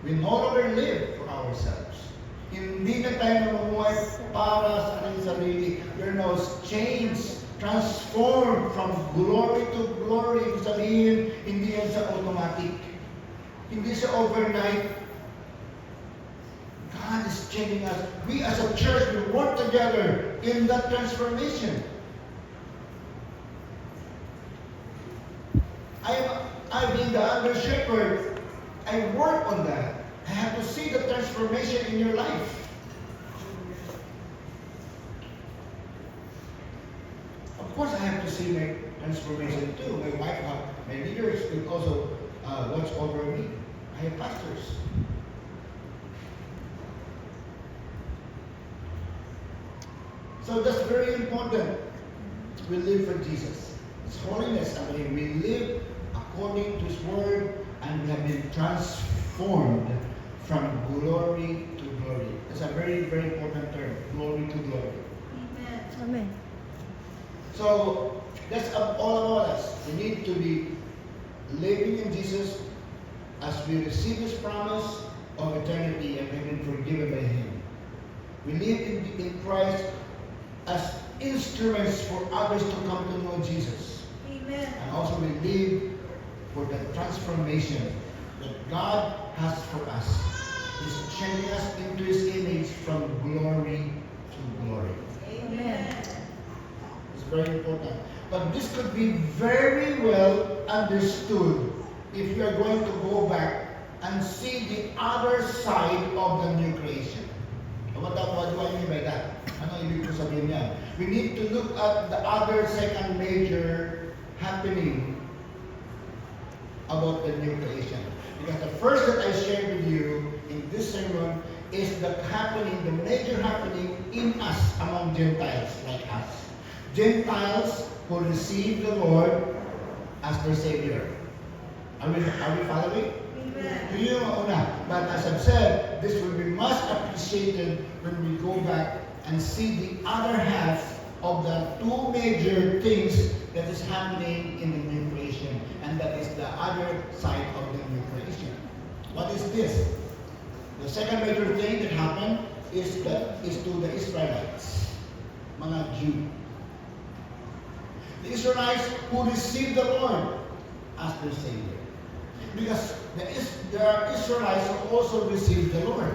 Speaker 1: We no longer live for ourselves. Hindi na tayo namumuhay para sa ating sarili. We're now changed, transformed from glory to glory. Ibig sabihin, hindi yan sa automatic. Hindi siya overnight. God is changing us. We as a church, we work together in that transformation. I've been the under shepherd. I work on that. I have to see the transformation in your life. Of course, I have to to see my transformation too. My wife, my leaders will also watch over me. I have pastors. So that's very important. We live for Jesus. It's holiness. I mean, we live according to His Word, and we have been transformed from glory to glory. It's a very, very important term. Glory to glory.
Speaker 3: Amen.
Speaker 2: Amen.
Speaker 1: So that's all about us. We need to be living in Jesus as we receive His promise of eternity and we've been forgiven by Him. We live in Christ as instruments for others to come to know Jesus.
Speaker 3: Amen.
Speaker 1: And also we live for the transformation that God has for us. He's changing us into His image from glory to glory.
Speaker 3: Amen.
Speaker 1: It's very important. But this could be very well understood if you are going to go back and see the other side of the new creation. What do I mean by that? Ano ibig ko sabihin niyan? We need to look at the other second major happening about the new creation. Because the first that I shared with you in this sermon is the major happening in us among Gentiles like us. Gentiles who receive the Lord as their Savior. Are we following?
Speaker 3: Amen.
Speaker 1: Yun yung una. But as I've said, this will be much appreciated when we go back and see the other half of the two major things that is happening in the new creation. And that is the other side of the new creation. What is this? The second major thing that happened is to the Israelites, mga Jew. The Israelites who received the Lord as their Savior. Because there are Israelites who also received the Lord.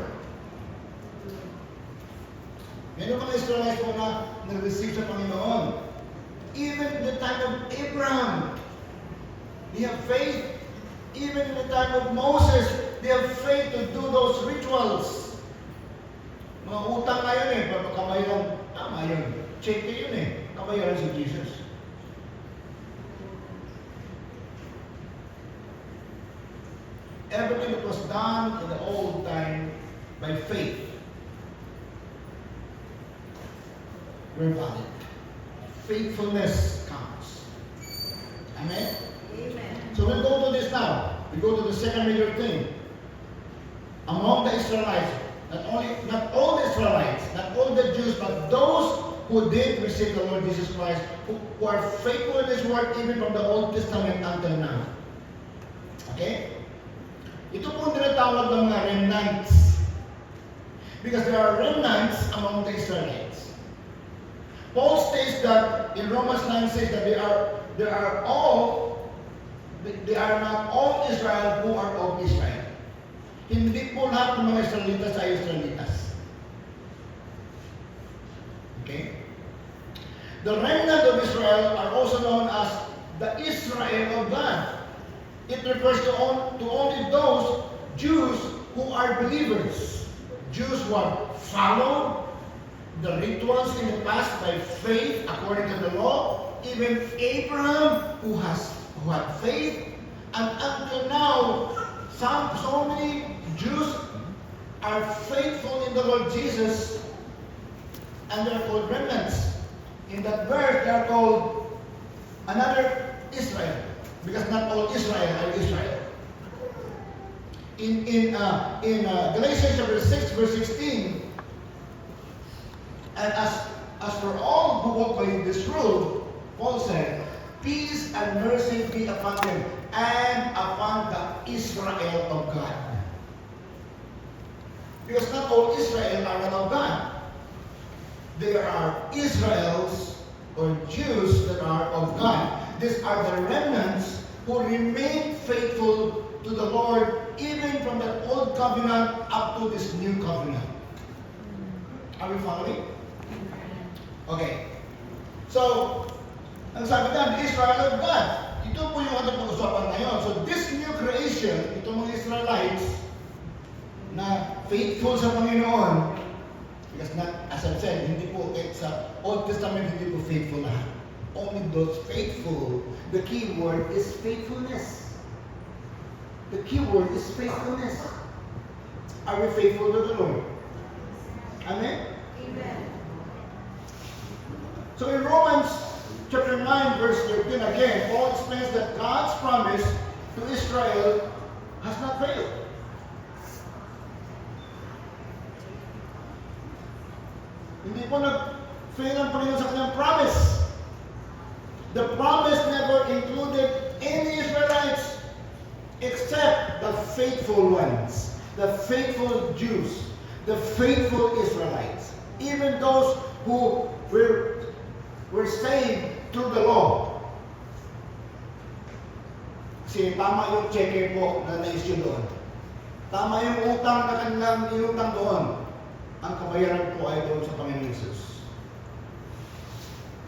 Speaker 1: Meron mga Israelites po na nag-receive sa Panginoon. Even in the time of Abraham, they have faith. Even in the time of Moses, they have faith to do those rituals. Mga utang na yun eh. Kamayan, tama yun. Check yun eh. Kamayan si Jesus. Everything that was done in the old time by faith were valid. Faithfulness counts. Amen?
Speaker 3: Amen.
Speaker 1: So we'll go to this now. We go to the second major thing. Among the Israelites, not all the Israelites, not all the Jews, but those who did receive the Lord Jesus Christ, who are faithful in His word even from the Old Testament until now. Okay? Ito po tinatawag ng mga remnants. Because there are remnants among the Israelites. Paul states that in Romans 9 says that they are not all Israel who are of Israel. Hindi po lahat ng mga Israelitas ay Israelitas. Okay? The remnant of Israel are also known as the Israel of God. It refers to only those Jews who are believers. Jews who have followed the rituals in the past by faith according to the law. Even Abraham who had faith. And until now, so many Jews are faithful in the Lord Jesus, and they are called remnants. In that verse, they are called another Israel. Because not all Israel are Israel. In Galatians chapter 6, verse 16, and as for all who walk by this rule, Paul said, peace and mercy be upon them and upon the Israel of God. Because not all Israel are not of God. There are Israels or Jews that are of God. These are the remnants who remain faithful to the Lord even from the old covenant up to this new covenant. Are we following? Okay. So, ang sabi dyan, Israel of God. Ito po yung ating pag-usapan ngayon. So, this new creation, itong mga Israelites na faithful sa Panginoon, because not, as I've said, hindi po sa Old Testament, hindi po faithful lahat. only those faithful. The key word is faithfulness. The key word is faithfulness. Are we faithful to the Lord? Amen?
Speaker 3: Amen.
Speaker 1: So in Romans chapter 9, verse 13, again, Paul explains that God's promise to Israel has not failed. Hindi po nag-fail ang Panginoon sa kanyang promise. The promise never included any Israelites except the faithful ones, the faithful Jews, the faithful Israelites, even those who were saved through the law. Kasi tama yung cheque po na na-issue doon. Tama yung utang na kanilang inutang doon. Ang kabayaran po ay doon sa Panginoon Jesus.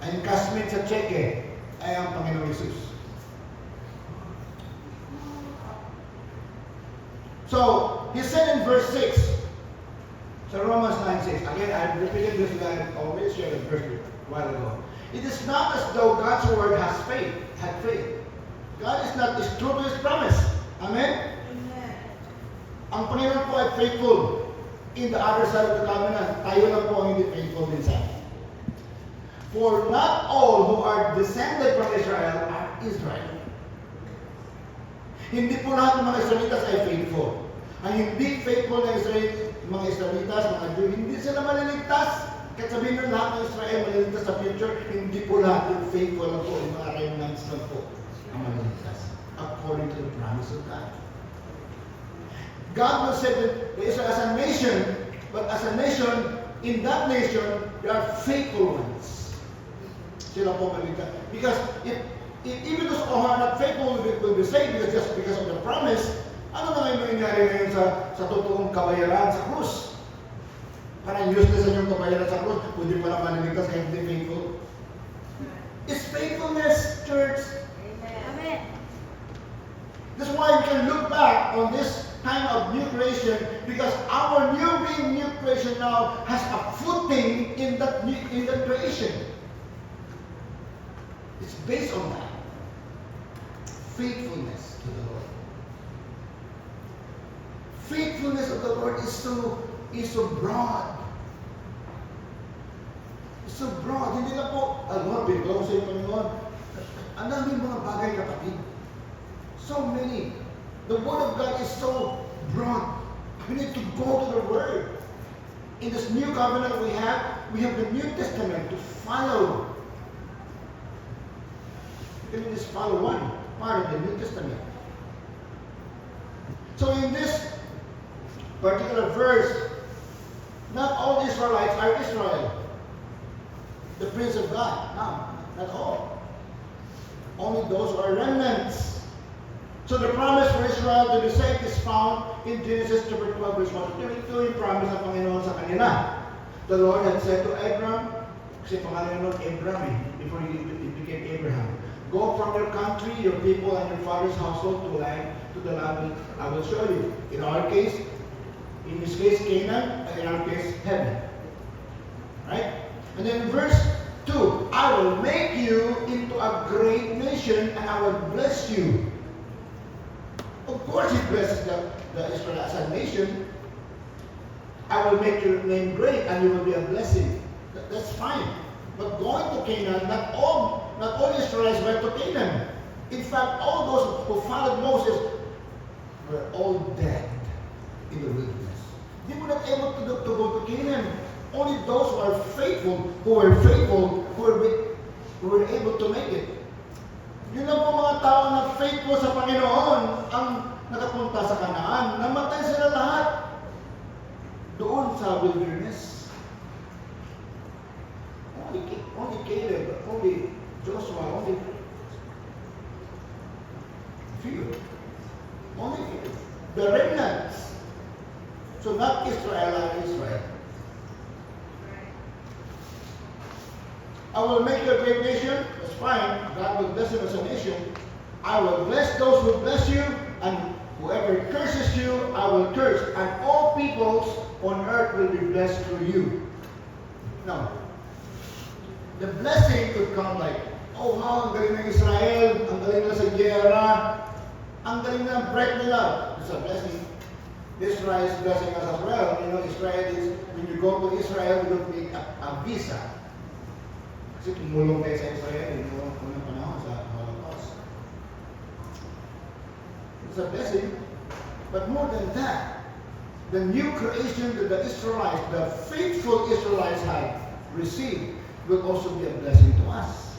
Speaker 1: Ang cashmate sa cheque ay ang Panginoon Jesus. So, he said in verse 6, so Romans 9:6, again, I repeated this line, I always shared a verse a while ago. It is not as though God's word had faith. God is not true to His promise. Amen?
Speaker 3: Amen.
Speaker 1: Ang Panginoon po ay faithful. In the other side of the covenant, tayo na po ang hindi faithful din sa atin. For not all who are descended from Israel are Israel. Hindi po lahat ng mga Israelitas ay faithful. Ang hindi faithful na mga Israelitas, mga Jew, hindi sila maliligtas. Kahit sabihin ng lahat ng Israel maliligtas sa future, hindi po lahat yung faithful na po, yung mga remnants na po ang maliligtas. According to the promise of God. God will save Israel as a nation, but as a nation, in that nation, there are faithful ones. Sila po maligtas. Because if even those who are not faithful will be saved just because of the promise, ano na ngayon nangyari ngayon sa totoong kabayaran sa krus? Parang useless ang yung kabayaran sa krus, kundi pala maliligtas kaya hindi faithful. It's faithfulness, church.
Speaker 3: Amen.
Speaker 1: That's why we can look back on this kind of new creation, because our being new creation now has a footing in that creation. It's based on that. Faithfulness to the Lord. Faithfulness of the Lord is so broad. It's so broad. Hindi na po, Lord, binigay sa iyo, Panginoon. Ang daming mga bagay, kapatid. So many. The Word of God is so broad. We need to go to the Word. In this new covenant we have the New Testament to follow. You can just follow one part of the New Testament. So in this particular verse, not all Israelites are Israel, the Prince of God. No, not all. Only those who are remnants. So the promise for Israel to be saved is found in Genesis chapter 12, verse 1. Ito yung promise ng Panginoon sa kanila. The Lord had said to Abram, kasi pangalan nun Abram before he became Abraham, go from your country, your people, and your father's household to the land I will show you. In our case, in his case, Canaan, and in our case, heaven. Right? And then verse 2, I will make you into a great nation, and I will bless you. Of course, He blesses the Israel as a nation. I will make your name great, and you will be a blessing. That's fine. But going to Canaan, not all Israelites went to Canaan. In fact, all those who followed Moses were all dead in the wilderness. They were not able to go to Canaan. Only those who were able to make it. Yun lang po mga tao na faithful sa Panginoon ang nakapunta sa Kanaan. Namatay sila lahat doon sa wilderness. Only Caleb, only Joshua, only few. Only few. The remnants. So not Israel are Israel. I will make you a great nation. That's fine. God will bless you as a nation. I will bless those who bless you, and whoever curses you, I will curse. And all peoples on earth will be blessed through you. Now, the blessing could come like, oh wow, ang galing ng Israel, ang galing nila sa giyera, ang galing ng break nila. It's a blessing. Israel is blessing us as well. You know, Israel is, when you go to Israel, you don't need a visa. Kasi tumulong kayo sa Israel, you know, unang panahon sa Holocaust. It's a blessing. But more than that, the new creation that the Israelites, the faithful Israelites have received will also be a blessing to us.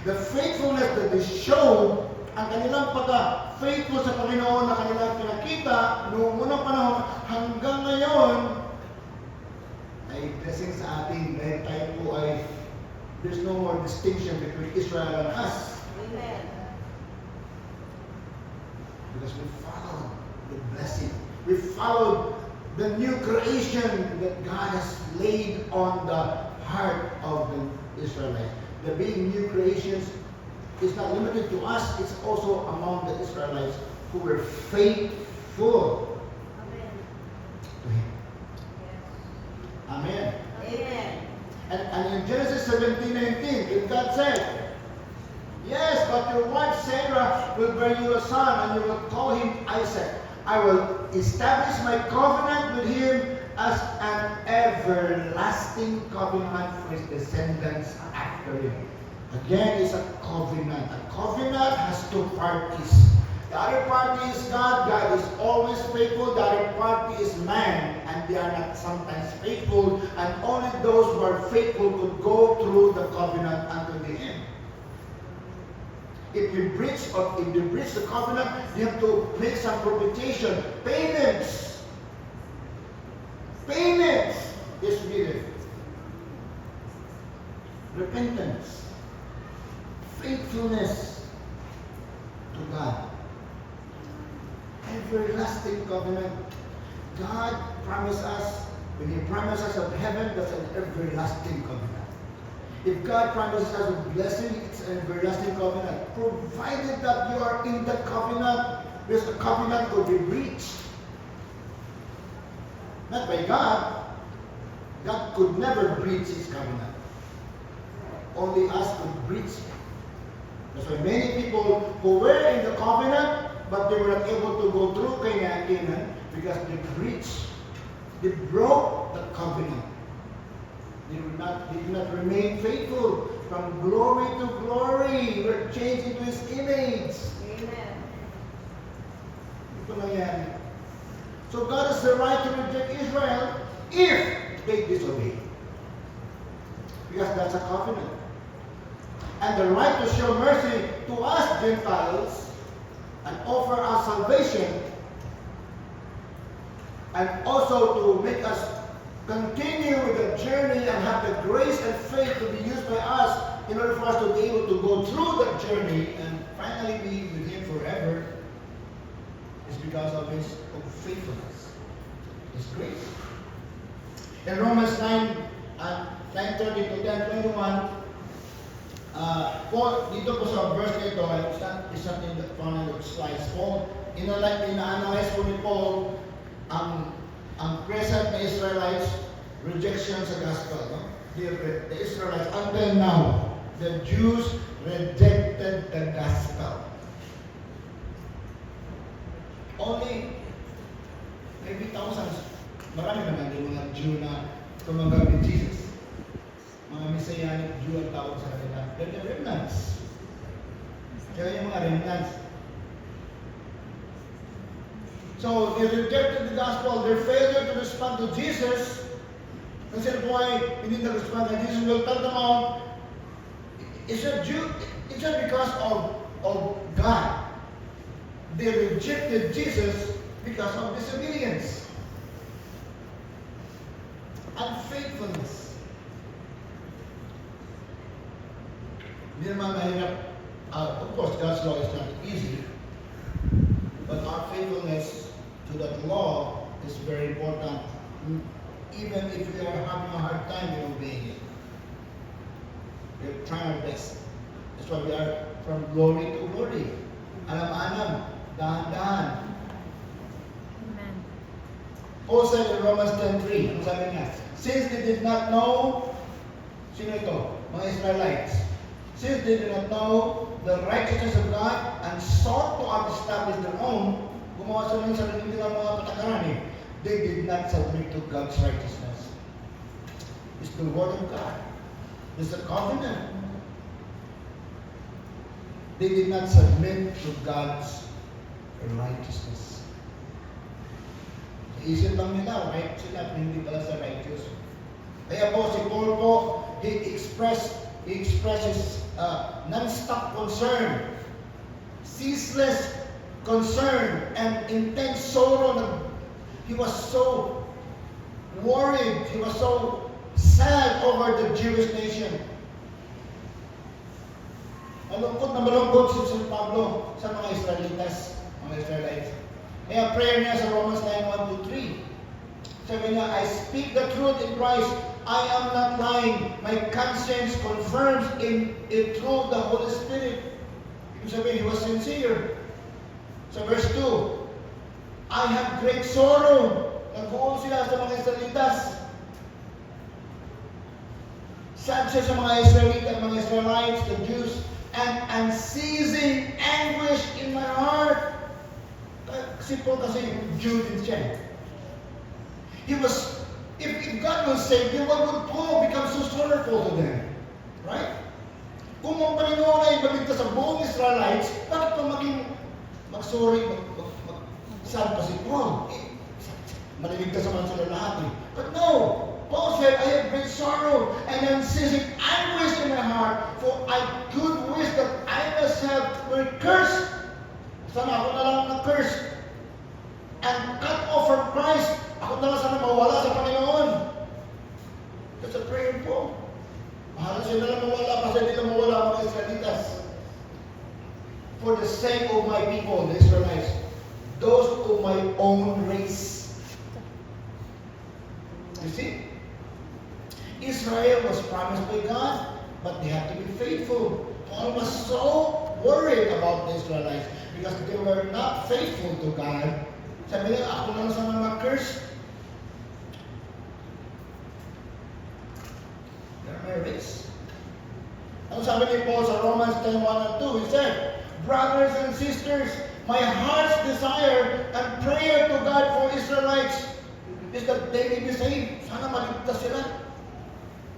Speaker 1: The faithfulness that they show, ang kanilang pagka-faithful sa Panginoon na kanilang pinakita noong unang panahon hanggang ngayon ay blessing sa atin dahil tayo po ay there's no more distinction between Israel and us.
Speaker 3: Amen.
Speaker 1: Because we followed the blessing. We followed the new creation that God has laid on the heart of the Israelites. The being new creations is not limited to us, it's also among the Israelites who were faithful
Speaker 3: Amen.
Speaker 1: to Him. Amen.
Speaker 3: Amen.
Speaker 1: And in Genesis 17:19, God said, yes, but your wife Sarah will bear you a son, and you will call him Isaac. I will establish my covenant with him as an everlasting covenant for his descendants after him. Again, it's a covenant. A covenant has two parties. The other party is God. God is always faithful. The other party is man, and they are not sometimes faithful. And only those who are faithful could go through the covenant unto the end. If you breach the covenant, you have to make some propitiation, payments. Payments is needed. Repentance, faithfulness to God. Everlasting covenant. God promised us, when He promised us of heaven, that's an everlasting covenant. If God promises us a blessing, it's an everlasting covenant. Provided that you are in that covenant, because the covenant could be breached. Not by God. God could never breach His covenant. Only us could breach it. That's why many people who were in the covenant, but they were not able to go through Canaan because they breached, they broke the covenant. They did not remain faithful. From glory to glory, we're changed into His image.
Speaker 3: Amen.
Speaker 1: Ito nangyari. So God has the right to reject Israel if they disobey. Because that's a covenant. And the right to show mercy to us Gentiles and offer us salvation, and also to make us continue with the journey and have the grace and faith to be used by us in order for us to be able to go through the journey and finally be with Him forever, is because of His faithfulness, His grace. In Romans 9:30 to 10:21, Paul, dito po sa verse na ito, it's not in the front of the slides. Paul, ina-analyze po ni Paul ang present na Israelites rejection sa gospel. No? The Israelites, until now, the Jews rejected the gospel. Only maybe thousands, marami naman yung mga Jew na tumanggap ni Jesus. Mga Messianic Jew ang tawag sa kanila. They're the remnants. Kaya yung mga remnants. So, they rejected the gospel. Their failure to respond to Jesus, kasi po ay hindi na-respond na Jesus will tell them all, it's not because of God. They rejected Jesus because of disobedience. Unfaithfulness. Hindi naman mahirap. Of course, God's law is not easy. But our faithfulness to that law is very important. Even if we are having a hard time in obeying it. We're trying our best. That's why we are from glory to glory. Alam-alam, dahan-dahan.
Speaker 2: Amen.
Speaker 1: Paul said in Romans 10:3, ang sabi niya, since they did not know, sino ito? Mga Israelites. since they did not know the righteousness of God and sought to establish their own, gumawa sila ng sarili nilang mga patakaran eh. They did not submit to God's righteousness. It's the word of God. It's the covenant. They did not submit to God's righteousness. Isip lang nila, right sila, pero hindi pala sa righteous. Kaya po, si Paul po, he expresses non-stop concern, ceaseless concern, and intense sorrow. He was so worried, he was so sad over the Jewish nation. Malungkot na malungkot si Pablo sa mga Israelitas, mga Israelites. Kaya prayer niya sa Romans 9:1-3. Sabi niya, I speak the truth in Christ. I am not lying. My conscience confirms in through the Holy Spirit. Ibig sabihin, he was sincere. Sa verse 2, I have great sorrow. Nag-uol sila sa mga Israelitas. Sad siya sa mga Israelites, the Jews, and unceasing anguish in my heart. Si Paul kasi Jew din siya. He was, if God will save them, why would Paul become so sorrowful to them? Right? Kung ang Panginoon ay maligtas sa buong Israelites, bakit pa maging mag-sorry, sad pa si Paul? Maliligtas naman sila lahat eh. But no! Paul said, I have great sorrow and unceasing anguish in my heart, for I could wish that I myself were cursed. Sana ako na lang na-cursed. And cut off from Christ. Ako na lang sana mawala sa Panginoon. That's a prayer po. Mahala sila lang mawala kasi hindi lang mawala ang mga Israelitas. For the sake of my people, the Israelites, those of my own race. You see? Israel was promised by God, but they had to be faithful. Paul was so worried about the Israelites because they were not faithful to God. Sabi niya, ako lang sana ma-curse. They're my race. Ang sabi ni Paul sa Romans 10:1-2, he said, brothers and sisters, my heart's desire and prayer to God for Israelites is that they may be saved. Sana maligtas sila.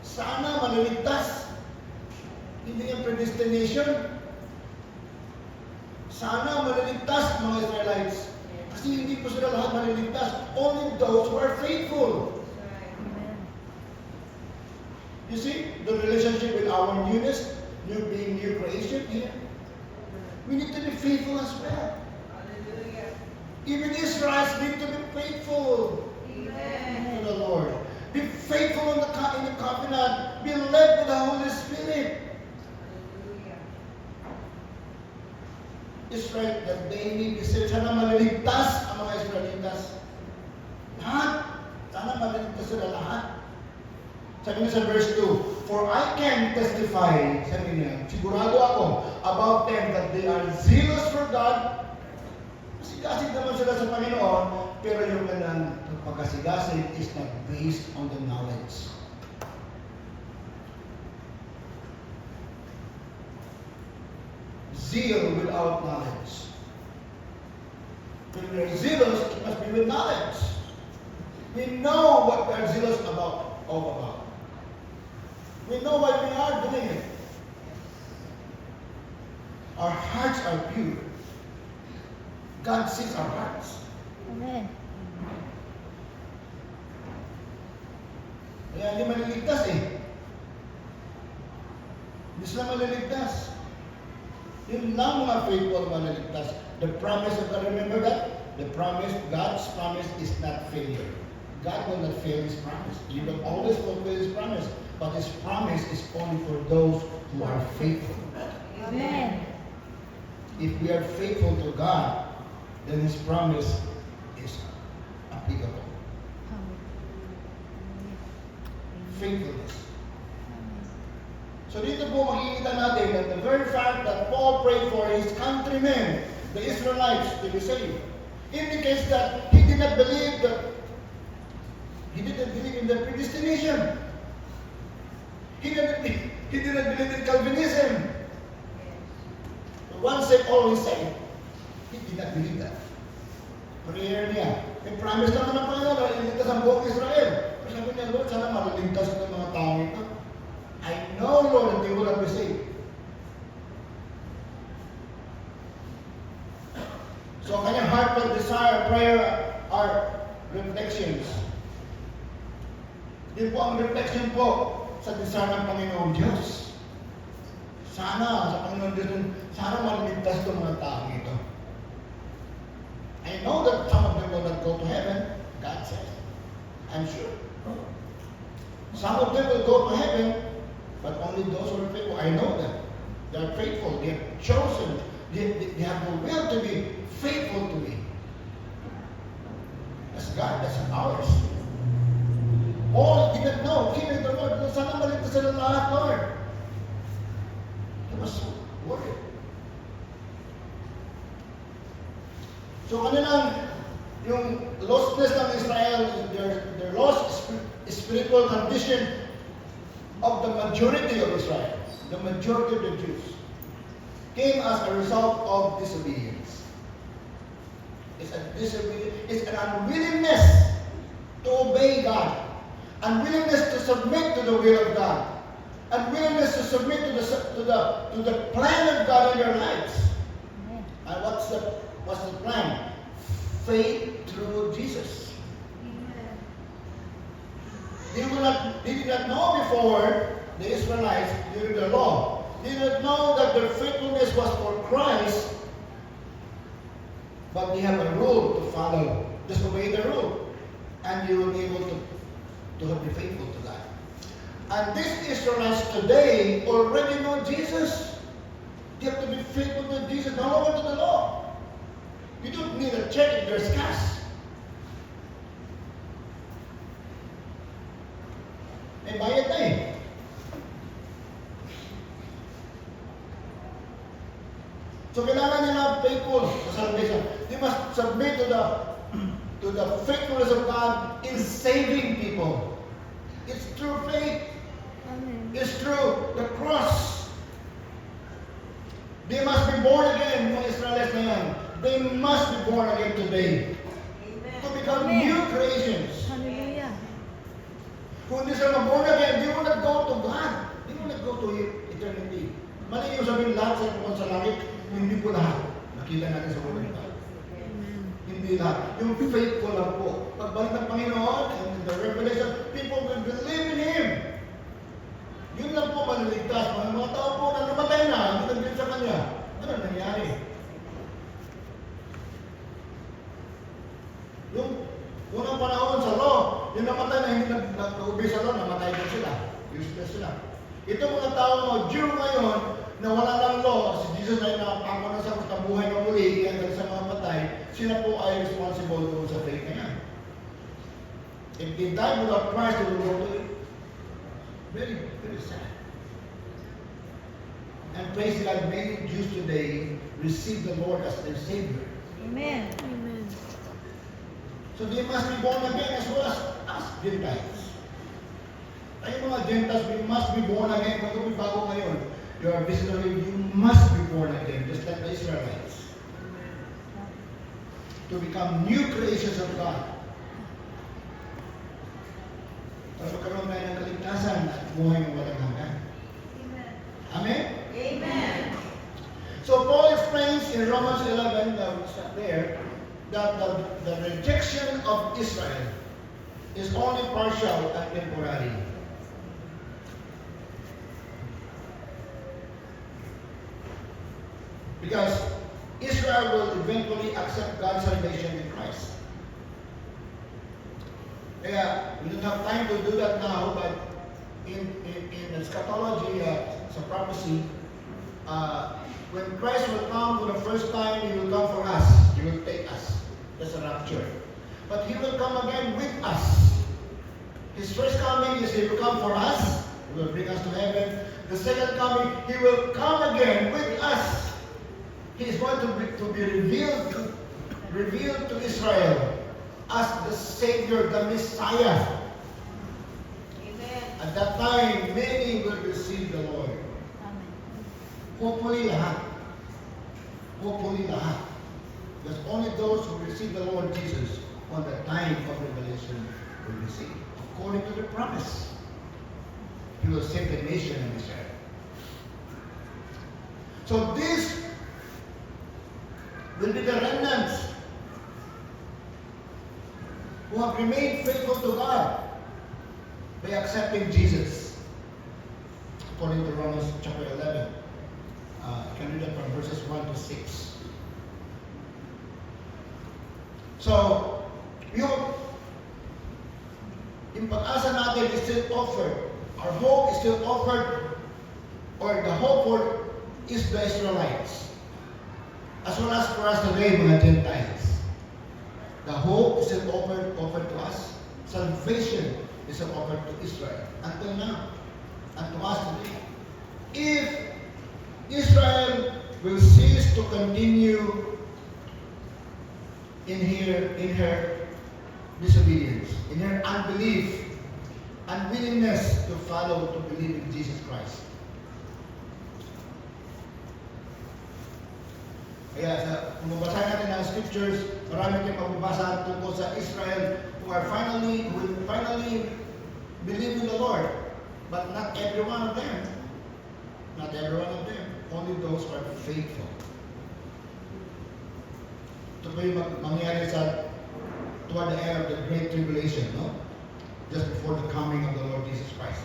Speaker 1: Sana maliligtas. Hindi yung predestination. Sana maliligtas mga Israelites. Kasi hindi po sila lahat maliligtas. Only those who are faithful.
Speaker 2: Amen.
Speaker 1: You see, the relationship with our newness, being new creation here. We need to be faithful as well.
Speaker 3: Hallelujah.
Speaker 1: Even Israelites need to be faithful
Speaker 3: Amen.
Speaker 1: to the Lord. Be faithful in the covenant. Be led by the Holy Spirit.
Speaker 3: Hallelujah.
Speaker 1: Israel, that they may be saved. Sana maliligtas ang mga Israelitas. Lahat. Sana maliligtas sila lahat. Sabi niya sa verse 2, for I can testify, sabi niya, sigurado ako about them that they are zealous for God. Kasigasig naman sila sa Panginoon, pero yung kanilang pagkasigasig is not based on the knowledge. Zeal without knowledge. When we are zealous, it must be with knowledge. We know what we are zealous about, all about. We know why we are doing it. Our hearts are pure. God sees our hearts.
Speaker 2: Amen.
Speaker 1: Kaya hindi maliligtas eh. Hindi sila maliligtas. Yun lang mga faithful maliligtas. The promise of God, remember that? The promise, God's promise is not failure. God will not fail His promise. He will always fulfill His promise. But His promise is only for those who are faithful.
Speaker 2: Amen.
Speaker 1: If we are faithful to God, then His promise is applicable. Faithfulness. So dito po makikita natin that the very fact that Paul prayed for his countrymen, the Israelites, to be saved, indicates that he did not believe in the predestination. He didn't believe in Calvinism. Once saved, always saved. He did not believe that. Prayer niya. May promise naman ng Panginoon, iligtas ang buong Israel. Pero sabi niya, Lord, sana maliligtas ng mga tao ito. I know, Lord, that they will not be saved. So, kanyang heartfelt desire, prayer, are reflections. Di po ang reflection po sa desire ng Panginoon Diyos. Sana, sa Panginoon Diyos, sana maliligtas ng mga tao ito. I know that some of them will not go to heaven, God says. I'm sure. Some of them will go to heaven, but only those who are faithful. I know them. They are faithful. They are chosen. They have the will to be faithful to me. That's God. That's ours. All didn't know. He made the Lord. Sana maligtas sila lahat, Lord. He was so worried. So kanilang yung lostness ng Israel, their lost spiritual condition of the majority of Israel, the majority of the Jews, came as a result of disobedience. It's an unwillingness to obey God, unwillingness to submit to the will of God, unwillingness to submit to the plan of God in their lives. And what's the plan? Faith through Jesus. They did not know before, the Israelites during the law. They did not know that their faithfulness was for Christ, but they have a rule to follow. Just obey the rule, and you will be able to be faithful to God. And these Israelites today already know Jesus. They have to be faithful to Jesus, not only to the law. You don't need a check if there's cash. May bayad na eh. So kailangan nila faithful sa salvation. They must submit to the faithfulness of God in saving people. It's through faith.
Speaker 2: Amen.
Speaker 1: It's through the cross. They must be born again, mga Israelites na yan. They must be born again today.
Speaker 3: Amen.
Speaker 1: To become
Speaker 2: Amen.
Speaker 1: new creations.
Speaker 2: Hallelujah.
Speaker 1: Kung hindi sila born again, they will not go to God. They will not go to eternity. Mali yung sabihin lahat sa kung sa langit, hindi po lahat. Nakita natin sa Word of God.
Speaker 2: Amen.
Speaker 1: Hindi lahat. Yung faithful lang po. Pagbalik ng Panginoon, and the revelation, people will believe in Him. Yun lang po maliligtas. Mga tao po na namatay na, hindi nag-believe sa Kanya. Ano nangyari? Yung unang panahon sa law, yung namatay na hindi nag-obey sa law, namatay din sila. Useless sila. Ito mga tao mo, Jew ngayon, na wala ng law, si Jesus ay nakapako na sa buhay na muli, hanggang sa mga patay, sila po ay responsible doon sa faith na yan. If they die without Christ, they will go to it. Very, very sad. And praise God, many Jews today receive the Lord as their Savior.
Speaker 2: Amen. Amen.
Speaker 1: So they must be born again as well as us Gentiles. Tayo mga Gentiles, we must be born again. Kung kami bago ngayon, you are visitor, you must be born again, just like the Israelites. To become new creations of God. Para magkaroon tayo ng kaligtasan at buhay ng walang hanggan. Amen?
Speaker 3: Amen.
Speaker 1: So Paul explains in Romans 11, there, that the rejection of Israel is only partial and temporary. Because Israel will eventually accept God's salvation in Christ. Kaya, we don't have time to do that now, but in eschatology, sa prophecy, when Christ will come for the first time, He will come for us. He will take us. That's a rapture. But He will come again with us. His first coming is He will come for us. He will bring us to heaven. The second coming, He will come again with us. He is going to be revealed to Israel as the Savior, the Messiah.
Speaker 3: Amen.
Speaker 1: At that time, many will receive the Lord.
Speaker 2: Amen.
Speaker 1: Hopefully lahat. Hopefully lahat. Because only those who receive the Lord Jesus on the time of revelation will receive. According to the promise. He will save the nation of Israel. So this will be the remnants who have remained faithful to God by accepting Jesus. According to Romans chapter 11. You can read that from verses 1 to 6. So, yung pag-asa natin is still offered. Our hope is still offered, or the hope for is the Israelites. As well as for us today, mga Gentiles. The hope is still offered to us. Salvation is still offered to Israel. Until now. And to us today. If Israel will cease to continue in her disobedience, in her unbelief, unwillingness to follow, to believe in Jesus Christ. Kaya kung mabasahin natin ang scriptures, marami tayong magbabasa tungkol sa Israel who will finally believe in the Lord. But not every one of them. Not every one of them. Only those who are faithful. Ito po yung mangyayari toward the end of the Great Tribulation, no? Just before the coming of the Lord Jesus Christ.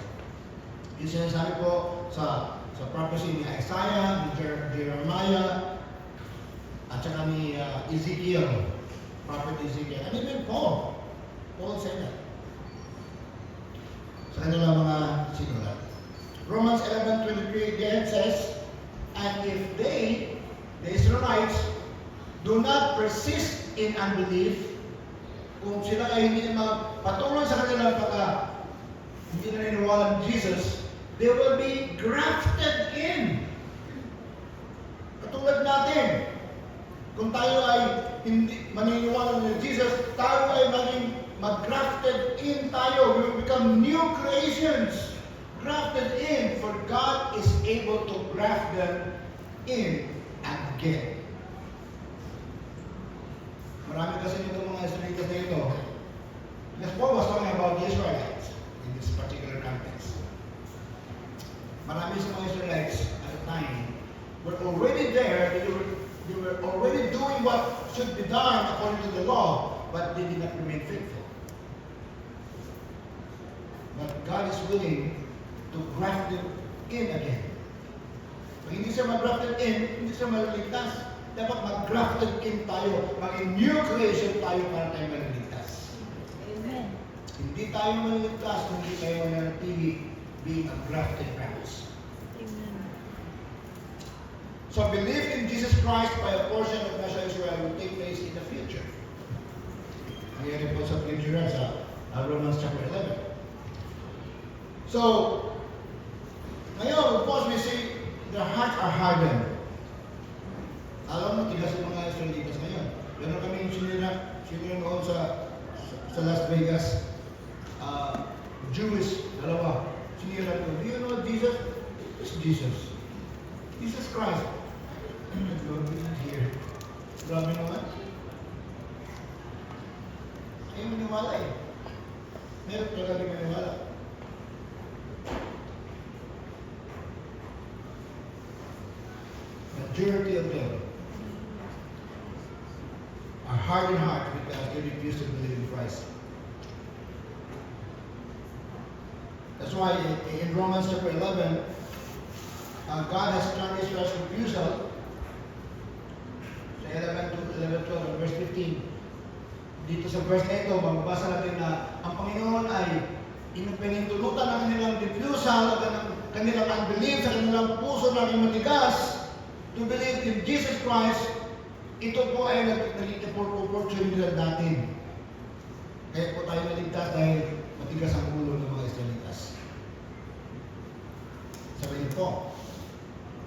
Speaker 1: Yung sinasabi po sa prophecy ni Isaiah, ni Jeremiah, at saka ni Ezekiel, Prophet Ezekiel, and even Paul. Paul said that. Sa kanilang mga sinulat. Romans 11:23 again says, and if they, the Israelites, do not persist in unbelief, kung sila ay hindi patuloy sa kanilang hindi na naniniwala ng Jesus, they will be grafted in. Katulad natin, kung tayo ay hindi maniniwala ng Jesus, tayo ay maging mag-grafted in tayo. We will become new creations. Grafted in, for God is able to graft them in again. Marami kasi nito mga Israelites na ito. Because Paul was talking about the Israelites in this particular context. Marami sa mga Israelites at the time were already there. They were already doing what should be done according to the law, but they did not remain faithful. But God is willing to graft them in again. Pag hindi siya mag-grafted in, hindi siya maliligtas. Dapat mag-grafted in tayo, maging new creation tayo para tayo maliligtas.
Speaker 2: Amen.
Speaker 1: Hindi tayo maliligtas kung hindi tayo mananatili being a grafted branch.
Speaker 2: Amen.
Speaker 1: So belief in Jesus Christ by a portion of National Israel will take place in the future. Nangyari po sa future sa Romans chapter 11. So, ngayon, of course, we see their hearts are hardened. Alam mo, tigas yung mga Israelitas ngayon. Meron kami yung sinira noon sa Las Vegas. Jewish, dalawa. Sinira ko, do you know Jesus? It's Jesus. Jesus Christ. Lord, we not here. Grabe naman. Ayaw maniwala eh. Meron talaga di maniwala. Majority of them are hard in heart because they refuse to believe in Christ. That's why in Romans chapter 11, God has turned Israel's refusal. Sa 11:12 and verse 15. Dito sa verse na ito, mababasa natin na ang Panginoon ay pinintulutan ng kanilang refusal, ng kanilang unbelief, sa kanilang puso na matigas, to believe in Jesus Christ. Ito po ay naging opportunity natin. Kaya po tayo naligtas dahil matigas ang ulo ng mga Israelitas. Sabihin po,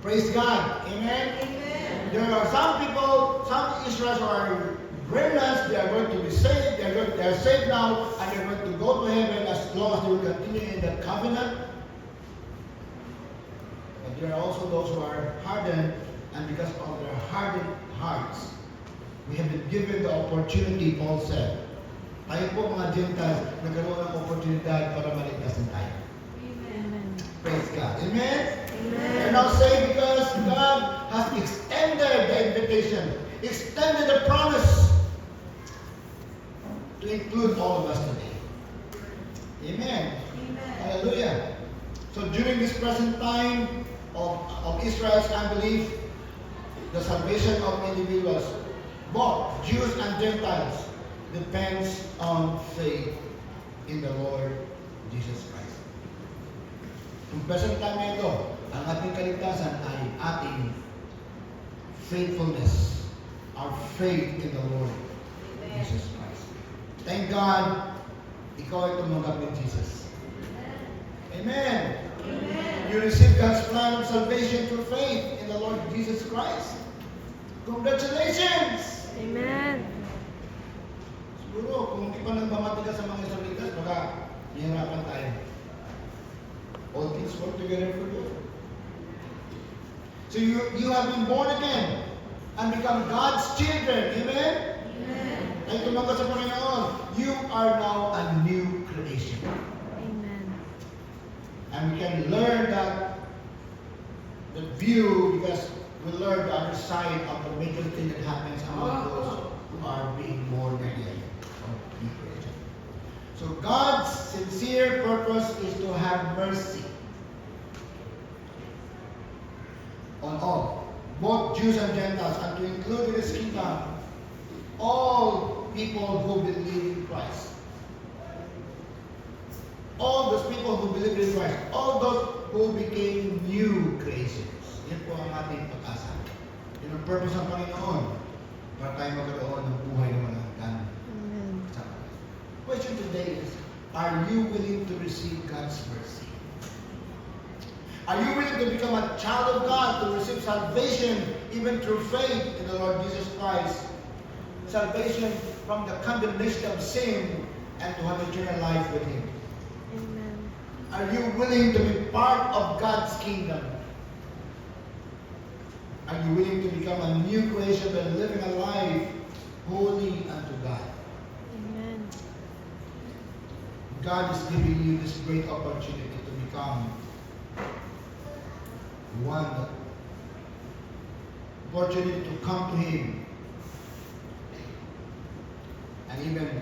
Speaker 1: praise God. Amen?
Speaker 3: Amen.
Speaker 1: There are some people, some Israelites who are remnants, they are going to be saved, they are saved now, and they're going to go to heaven as long as they will continue in the covenant. But there are also those who are hardened, and because of their hardened hearts, we have been given the opportunity, Paul said. Tayo po mga Gentiles, nagkaroon ng oportunidad para maligtasan tayo.
Speaker 2: Amen.
Speaker 1: Praise God. Amen?
Speaker 2: Amen.
Speaker 1: They're now saved because God has extended the invitation, extended the promise to include all of us today. Amen. Hallelujah. So during this present time of Israel's unbelief, the salvation of individuals, both Jews and Gentiles, depends on faith in the Lord Jesus Christ. Kung present time na ito, ang ating kaligtasan ay ating faithfulness, our faith in the Lord Jesus Christ. Thank God, ikaw ay tumanggap ni Jesus. Amen. You receive God's plan of salvation through faith in the Lord Jesus Christ. Congratulations!
Speaker 2: Amen.
Speaker 1: Siguro, kung hindi pa nagmamati ka sa mga Israelitas, baka hihirapan tayo. All things work together for good. So you have been born again and become God's children. Amen? Ay tumanggap sa Panginoon. You are now a new creation.
Speaker 2: Amen.
Speaker 1: And we can learn that view because we learn the other side of the major thing that happens among those who are being born again or new creation. So God's sincere purpose is to have mercy on all, both Jews and Gentiles, and to include in His kingdom all people who believe in Christ. All those people who believe in Christ, all those who became new creations. Yan po ang ating pag-asa. Yan ang purpose ng Panginoon para tayo magkaroon ng buhay na walang hanggan.
Speaker 2: Amen.
Speaker 1: Question today is, are you willing to receive God's mercy? Are you willing to become a child of God, to receive salvation even through faith in the Lord Jesus Christ? Salvation from the condemnation of sin and to have eternal life with Him.
Speaker 2: Amen.
Speaker 1: Are you willing to be part of God's kingdom? Are you willing to become a new creation and living a life holy unto God?
Speaker 2: Amen.
Speaker 1: God is giving you this great opportunity to become one. Opportunity to come to Him and even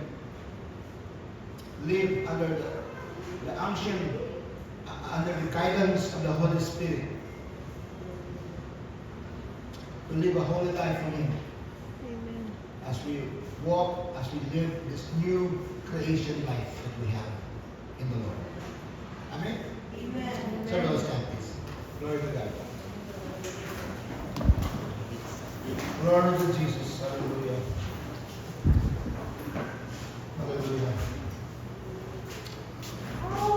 Speaker 1: live under the unction, under the guidance of the Holy Spirit. To live a holy life for Him
Speaker 2: Amen.
Speaker 1: as we walk, as we live this new creation life that we have in the Lord. Amen? So those please. Glory to God. Glory to Jesus.